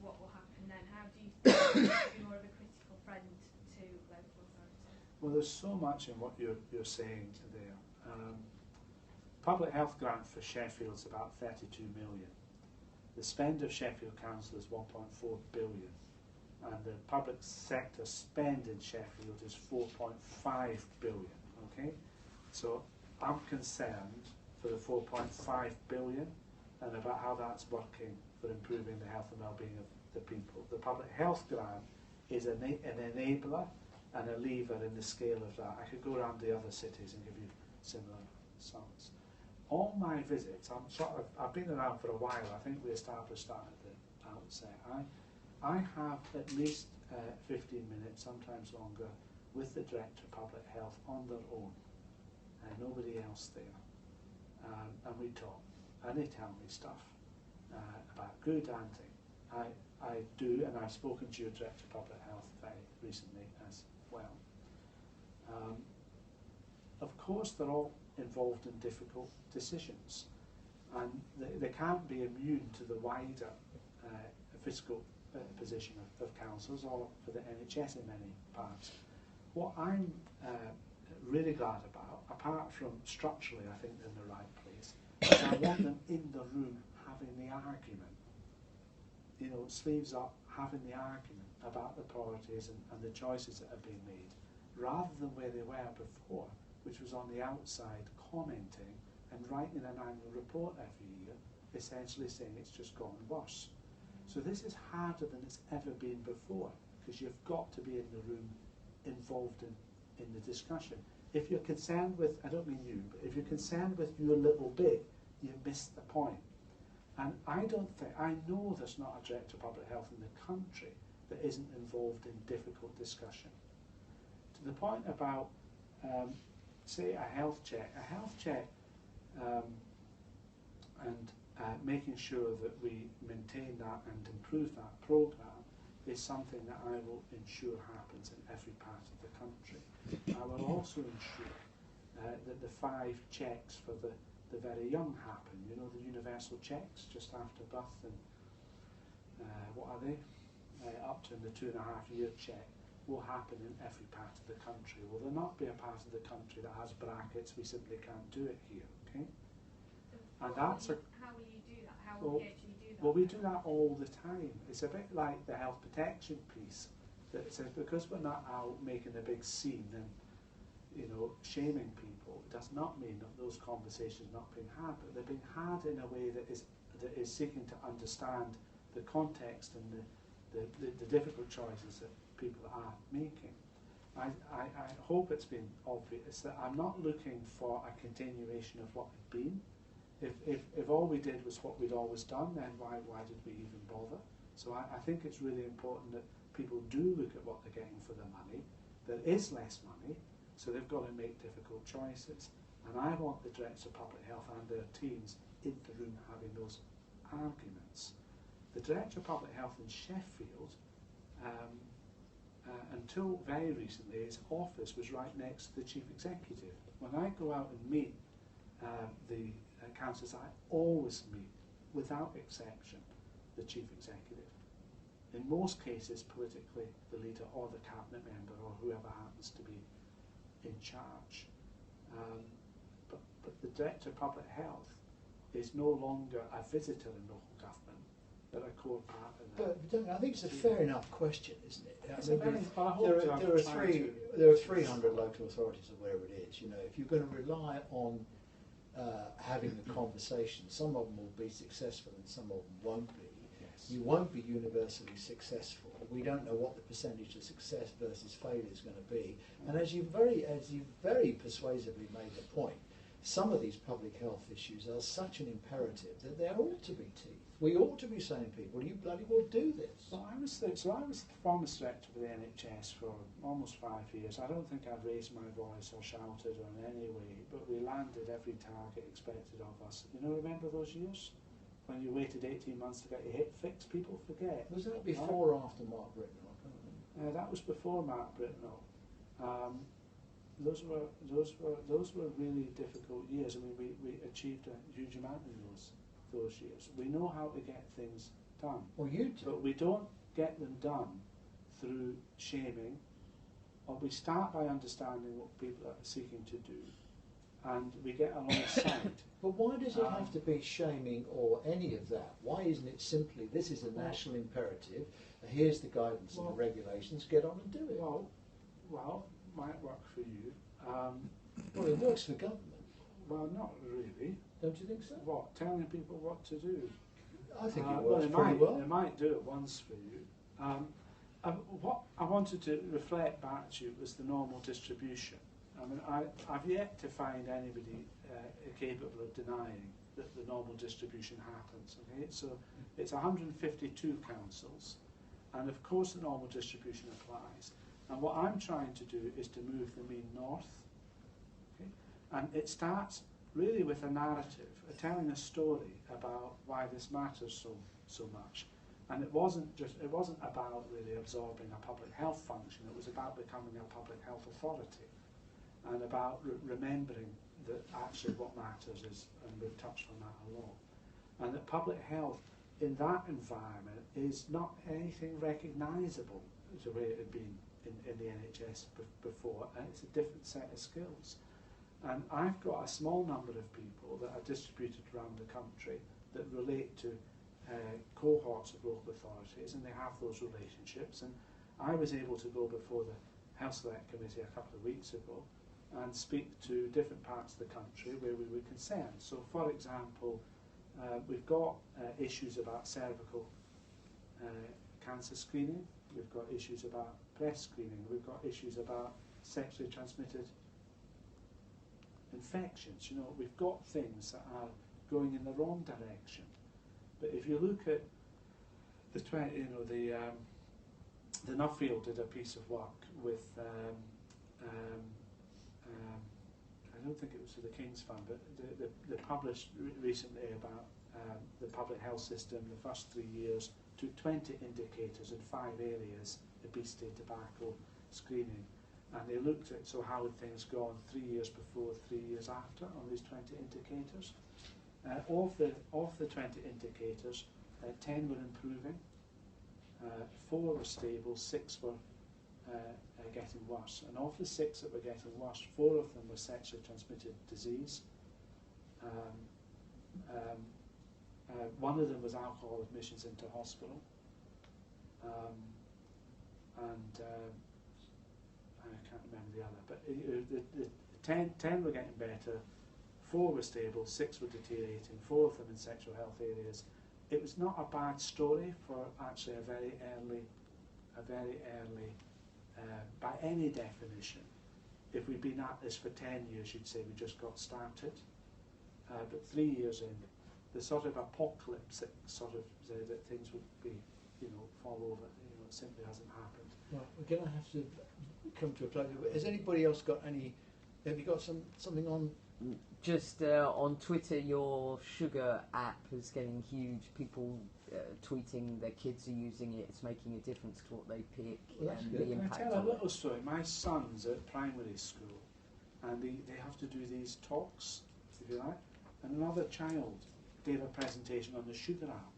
what will happen then? How do you be more of a critical friend to local authorities? Well, there's so much in what you're saying there. Public health grant for Sheffield is about 32 million. The spend of Sheffield Council is 1.4 billion. And the public sector spend in Sheffield is 4.5 billion. Okay? So I'm concerned for the 4.5 billion and about how that's working for improving the health and well-being of the people. The public health grant is an enabler and a lever in the scale of that. I could go around the other cities and give you similar sums. On my visits, I've been around for a while. I think we established that at the outset. I have at least 15 minutes, sometimes longer, with the Director of Public Health on their own, nobody else there, and we talk, and they tell me stuff about good and thing. I do, and I've spoken to your Director of Public Health very recently as well. Of course, they're all involved in difficult decisions, and they can't be immune to the wider fiscal position of councils or for the NHS in many parts. What I'm really glad about, apart from structurally I think they're in the right place, is I want them in the room having the argument. You know, sleeves up, having the argument about the priorities and the choices that are being made, rather than where they were before, which was on the outside commenting and writing an annual report every year, essentially saying it's just gone worse. So this is harder than it's ever been before, because you've got to be in the room involved in the discussion. If you're concerned with, I don't mean you, but if you're concerned with your little bit, you miss the point. And I know there's not a Director of Public Health in the country that isn't involved in difficult discussion. To the point about say a health check and making sure that we maintain that and improve that programme is something that I will ensure happens in every part of the country. I will also ensure that the 5 checks for the very young happen. You know, the universal checks just after birth, and what are they? Up to the 2.5-year check will happen in every part of the country. Will there not be a part of the country that has brackets, we simply can't do it here, okay? So and that's how will you do that? How will PHE do that? Well, we do that all the time. It's a bit like the health protection piece, that says because we're not out making a big scene and, you know, shaming people, it does not mean that those conversations are not being had, but they're being had in a way that is seeking to understand the context and the difficult choices that people are making. I hope it's been obvious that I'm not looking for a continuation of what had been. If all we did was what we'd always done, then why did we even bother? So I think it's really important that people do look at what they're getting for their money. There is less money, so they've got to make difficult choices. And I want the Director of Public Health and their teams in the room having those arguments. The Director of Public Health in Sheffield, until very recently, his office was right next to the Chief Executive. When I go out and meet the councillors, I always meet, without exception, the Chief Executive. In most cases, politically, the leader or the cabinet member or whoever happens to be in charge. But the Director of Public Health is no longer a visitor in local government, but a core part of that. But Duncan, I think it's a fair enough question, isn't it? It's a very, but I hope there are 300 local authorities or wherever it is. You know, if you're going to rely on having the conversation, some of them will be successful and some of them won't be. Yes. You won't be universally successful. We don't know what the percentage of success versus failure is going to be. And as you very persuasively made the point, some of these public health issues are such an imperative that there ought to be teeth. We ought to be saying to people, you bloody well do this. Well, I was the performance director for the NHS for almost 5 years. I don't think I've raised my voice or shouted in any way, but we landed every target expected of us. Remember those years? When you waited 18 months to get your hip fixed, people forget. Was that before or after Mark Britnell? I can't remember. That was before Mark Britnell. Those were really difficult years. I mean, we achieved a huge amount in those years. We know how to get things done. Well, you do. But we don't get them done through shaming, or we start by understanding what people are seeking to do, and we get alongside. But why does it have to be shaming or any of that? Why isn't it simply, this is a national imperative, here's the guidance and the regulations, get on and do it? Well, might work for you. Well, it works for government. Well, not really. Don't you think so? What? Telling people what to do? I think it works pretty well. They might do it once for you. What I wanted to reflect back to you was the normal distribution. I mean, I've yet to find anybody capable of denying that the normal distribution happens. Okay, so it's 152 councils, and of course the normal distribution applies. And what I'm trying to do is to move the mean north. Okay? And it starts really with a narrative, telling a story about why this matters so much. And it wasn't about really absorbing a public health function. It was about becoming a public health authority, and about remembering that actually what matters is, and we've touched on that a lot, and that public health in that environment is not anything recognisable the way it had been in the NHS before, and it's a different set of skills. And I've got a small number of people that are distributed around the country that relate to cohorts of local authorities, and they have those relationships. And I was able to go before the Health Select Committee a couple of weeks ago and speak to different parts of the country where we were concerned. So, for example, we've got issues about cervical cancer screening, we've got issues about breast screening, we've got issues about sexually transmitted infections. We've got things that are going in the wrong direction. But if you look at the Nuffield did a piece of work with I don't think it was for the KingsFund, but they published recently about the public health system. The first 3 years took 20 indicators in 5 areas: obesity, tobacco, screening, and they looked at how had things gone 3 years before, 3 years after on these 20 indicators. Of the 20 indicators, 10 were improving, 4 were stable, 6 were getting worse. And of the 6 that were getting worse, 4 of them were sexually transmitted disease. One of them was alcohol admissions into hospital. And I can't remember the other. But the 10 were getting better, 4 were stable, 6 were deteriorating, 4 of them in sexual health areas. It was not a bad story for actually a very early, by any definition. If we'd been at this for 10 years, you'd say we just got started. But 3 years in, the sort of apocalypse that sort of said that things would be, fall over, it simply hasn't happened. Right, we're going to have to come to a close. Has anybody else got any? Have you got something on? Just on Twitter, your sugar app is getting huge. People tweeting their kids are using it. It's making a difference to what they pick and the impact. Can I tell a little story? My son's at primary school, and they have to do these talks, if you like. And another child gave a presentation on the sugar app,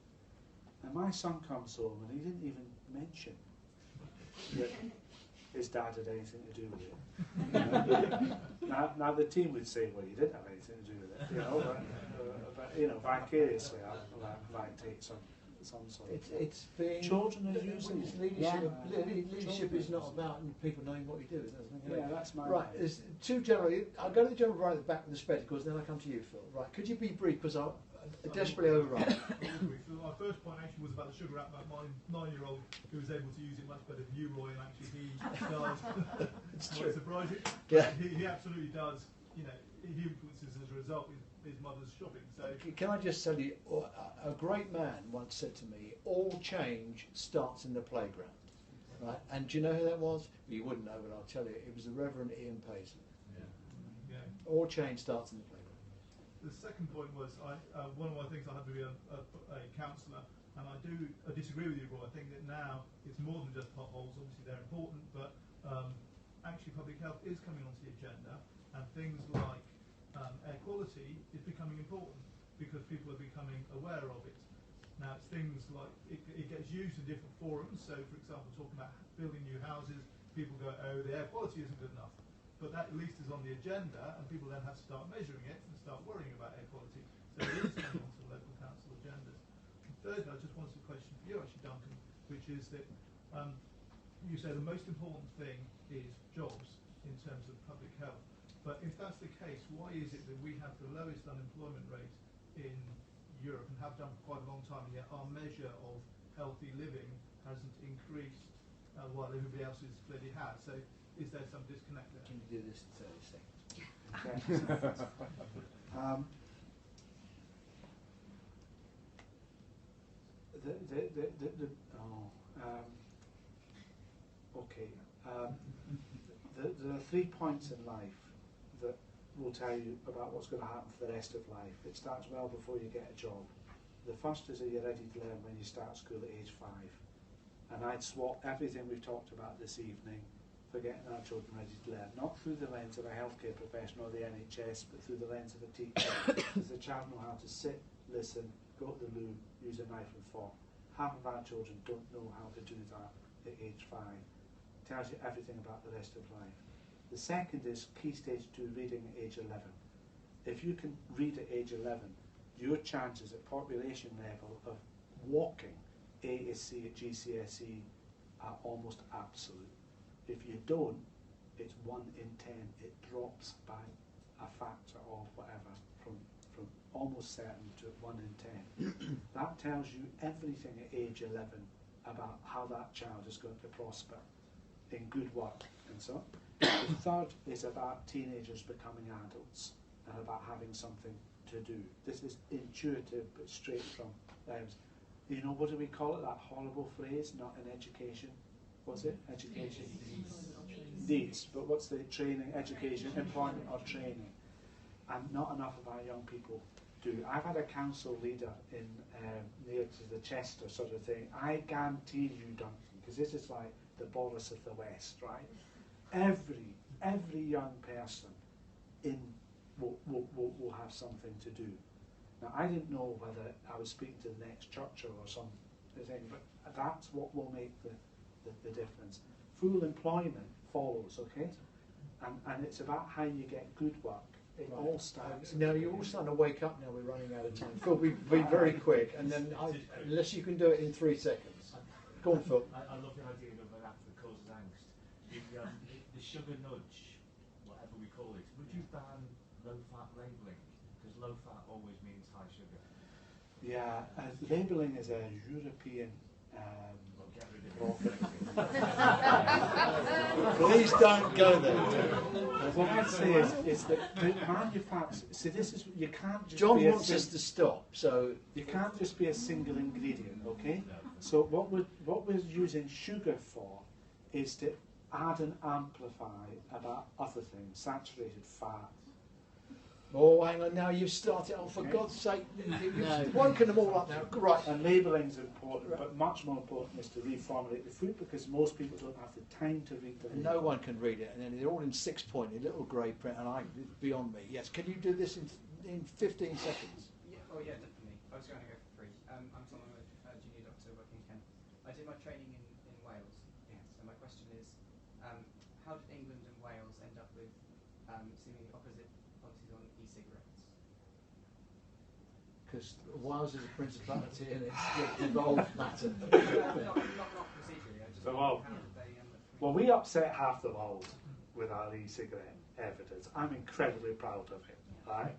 and my son comes home and he didn't even mention that his dad had anything to do with it. Now the team would say, well, you didn't have anything to do with it, but vicariously I might take some sort of. It's being children are using it. Leadership is not about people knowing what you do. Yeah, that's my right. There's two general. I'll go to the general right at the back with the spectacles, then I'll come to you, Phil. Right? Could you be brief? Because desperately overrun. So my first point actually was about the sugar app, about my 9-year-old who was able to use it much better than you, Roy, and actually he does. It's Quite true. surprising. Yeah. He absolutely does. You know, he influences as a result his mother's shopping. So Can I just tell you, a great man once said to me, all change starts in the playground. Right? And do you know who that was? You wouldn't know, but I'll tell you. It was the Reverend Ian Paisley. yeah. All change starts in the playground. The second point was one of my things I had to be a counsellor, and I disagree with you, Roy. I think that now it's more than just potholes. Obviously they're important, but actually public health is coming onto the agenda, and things like air quality is becoming important because people are becoming aware of it. Now it's things like it gets used in different forums. So for example, talking about building new houses, people go, oh, the air quality isn't good enough. But that at least is on the agenda, and people then have to start measuring it and start worrying about air quality. So it is coming onto local council agendas. And thirdly, I just wanted a question for you, actually, Duncan, which is that you say the most important thing is jobs in terms of public health. But if that's the case, why is it that we have the lowest unemployment rate in Europe and have done for quite a long time, and yet our measure of healthy living hasn't increased while everybody else's clearly has? So is there some disconnect there? Can you do this in 30 seconds? There are 3 points in life that will tell you about what's going to happen for the rest of life. It starts well before you get a job. The first is that you're ready to learn when you start school at age 5. And I'd swap everything we've talked about this evening for getting our children ready to learn, not through the lens of a healthcare professional or the NHS, but through the lens of a teacher. Does the child know how to sit, listen, go to the loo, use a knife and fork? Half of our children don't know how to do that at age 5. Tells you everything about the rest of life. The second is key stage 2 reading at age 11. If you can read at age 11, your chances at population level of walking ASC at GCSE are almost absolute. If you don't, it's 1 in 10. It drops by a factor of whatever, from almost certain to 1 in 10. That tells you everything at age 11 about how that child is going to prosper in good work and so on. The third is about teenagers becoming adults and about having something to do. This is intuitive but straight from them. You know, what do we call it, that horrible phrase, not in education? What's it? Education? Needs. But what's the training, education, employment or training? And not enough of our young people do. I've had a council leader in near to the Chester sort of thing. I guarantee you, Duncan, because this is like the Boris of the West, right? Every young person in will have something to do. Now, I didn't know whether I was speaking to the next churcher or something, but that's what will make the difference. Full employment follows, okay? And it's about how you get good work. It all starts. Now, you're all starting to wake up now, we're running out of time. Phil, be very quick, and then, unless you can do it in 3 seconds. Go on, Phil. I love the idea of an app that causes angst. The sugar nudge, whatever we call it, would you ban low-fat labelling? Because low-fat always means high sugar. Yeah, labelling is a European Please don't go there. What I'd say is that the manufacturers, see, this is, you can't just John be wants us to stop, so you can't just be a single ingredient, okay? So what we're using sugar for is to add and amplify about other things, saturated fat. Oh, hang on, now you've started, oh, for God's sake, you've woken them all up now. Right. And labelling is important, but much more important is to reformulate the food, because most people don't have the time to read the label. No one can read it, and then they're all in 6-point, in little grey print, and beyond me. Yes, can you do this in 15 seconds? Yeah, oh yeah, definitely. I was going to go for free. I'm someone a junior doctor working in Kent. I did my training in Wales. Yeah. So my question is, how did England and Wales end up with seemingly opposite policies on e-cigarettes? Because Wales is a principality and it's involved matter. not procedurally. I just how did they end up? Well, we upset half the world with our e-cigarette evidence. I'm incredibly proud of it, right?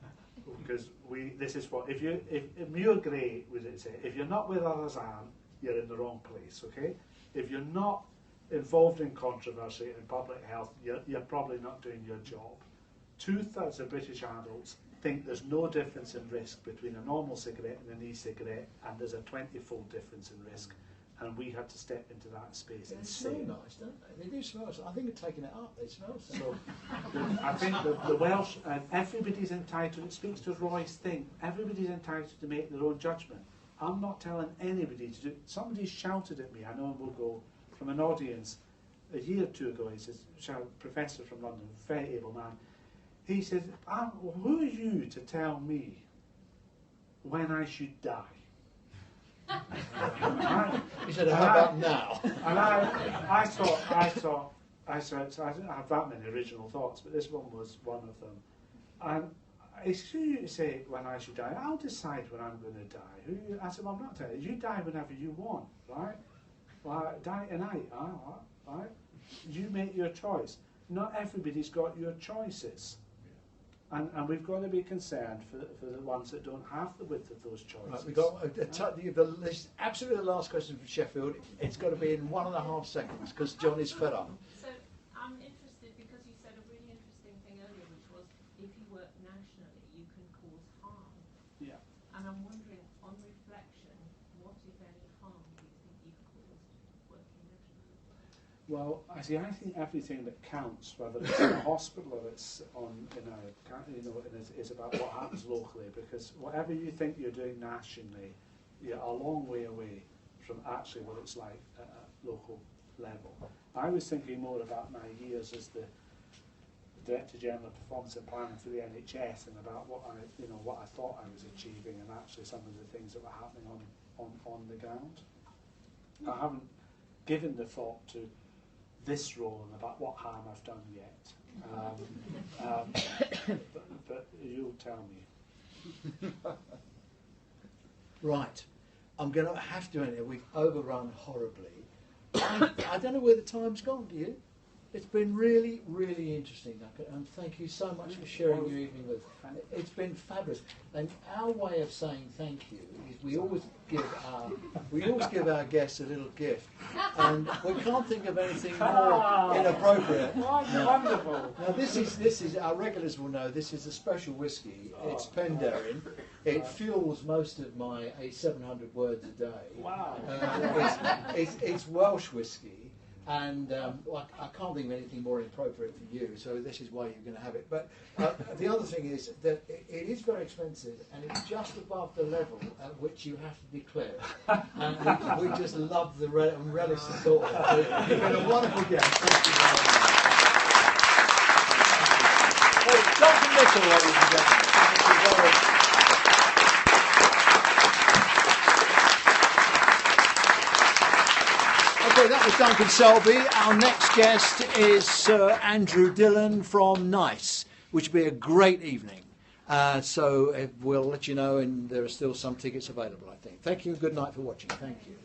because this is what, if you're great, would it say, if you're not where others are, you're in the wrong place, okay? If you're not involved in controversy in public health, you're probably not doing your job. 2/3 of British adults think there's no difference in risk between a normal cigarette and an e-cigarette, and there's a 20-fold difference in risk. And we had to step into that space. They smell nice, don't they? They do smell. I think they're taking it up. They smell so. I think the Welsh, and everybody's entitled, it speaks to Roy's thing, everybody's entitled to make their own judgment. I'm not telling anybody to do. Somebody shouted at me, I know we'll go, from an audience a year or two ago. He says, professor from London, very able man. He said, who are you to tell me when I should die? He said, how about now? And I thought, I didn't have that many original thoughts, but this one was one of them. And it's who you say when I should die. I'll decide when I'm going to die. I said, well, I'm not telling you. You die whenever you want, right? Well, die tonight, right? You make your choice. Not everybody's got your choices. And we've got to be concerned for the ones that don't have the width of those choices. Right, we've got absolutely the last question from Sheffield. It's got to be in 1.5 seconds because John is fed up. So I'm interested because you said a really interesting thing earlier, which was if you work nationally, you can cause harm. Yeah. And I'm wondering, on reflection, what, if any, harm do you think you've caused working nationally? Well, I think everything that counts, whether it's in a hospital or it's is about what happens locally. Because whatever you think you're doing nationally, you're a long way away from actually what it's like at a local level. I was thinking more about my years as the Director General of Performance and Planning for the NHS, and about what I thought I was achieving, and actually some of the things that were happening on the ground. I haven't given the thought to this role and about what harm I've done yet, but you'll tell me. Right, I'm going to have to end it. We've overrun horribly. I don't know where the time's gone, do you? It's been really, really interesting, Duncan, and thank you so much for sharing your evening with us. It's been fabulous. And our way of saying thank you is we always give our guests a little gift, and we can't think of anything more inappropriate. Wonderful. Now this is our regulars will know this is a special whiskey. It's Penderyn. It fuels most of my 700 words a day. Wow. It's Welsh whiskey. And I can't think of anything more inappropriate for you, so this is why you're going to have it. But the other thing is that it is very expensive, and it's just above the level at which you have to declare. And we just love the relish the thought of it. You've been a wonderful guest. Thank you very much. Duncan Mitchell, ladies and gentlemen. Thank you very much. Okay, that was Duncan Selbie. Our next guest is Sir Andrew Dillon from Nice, which will be a great evening. So we'll let you know, and there are still some tickets available, I think. Thank you and good night for watching. Thank you.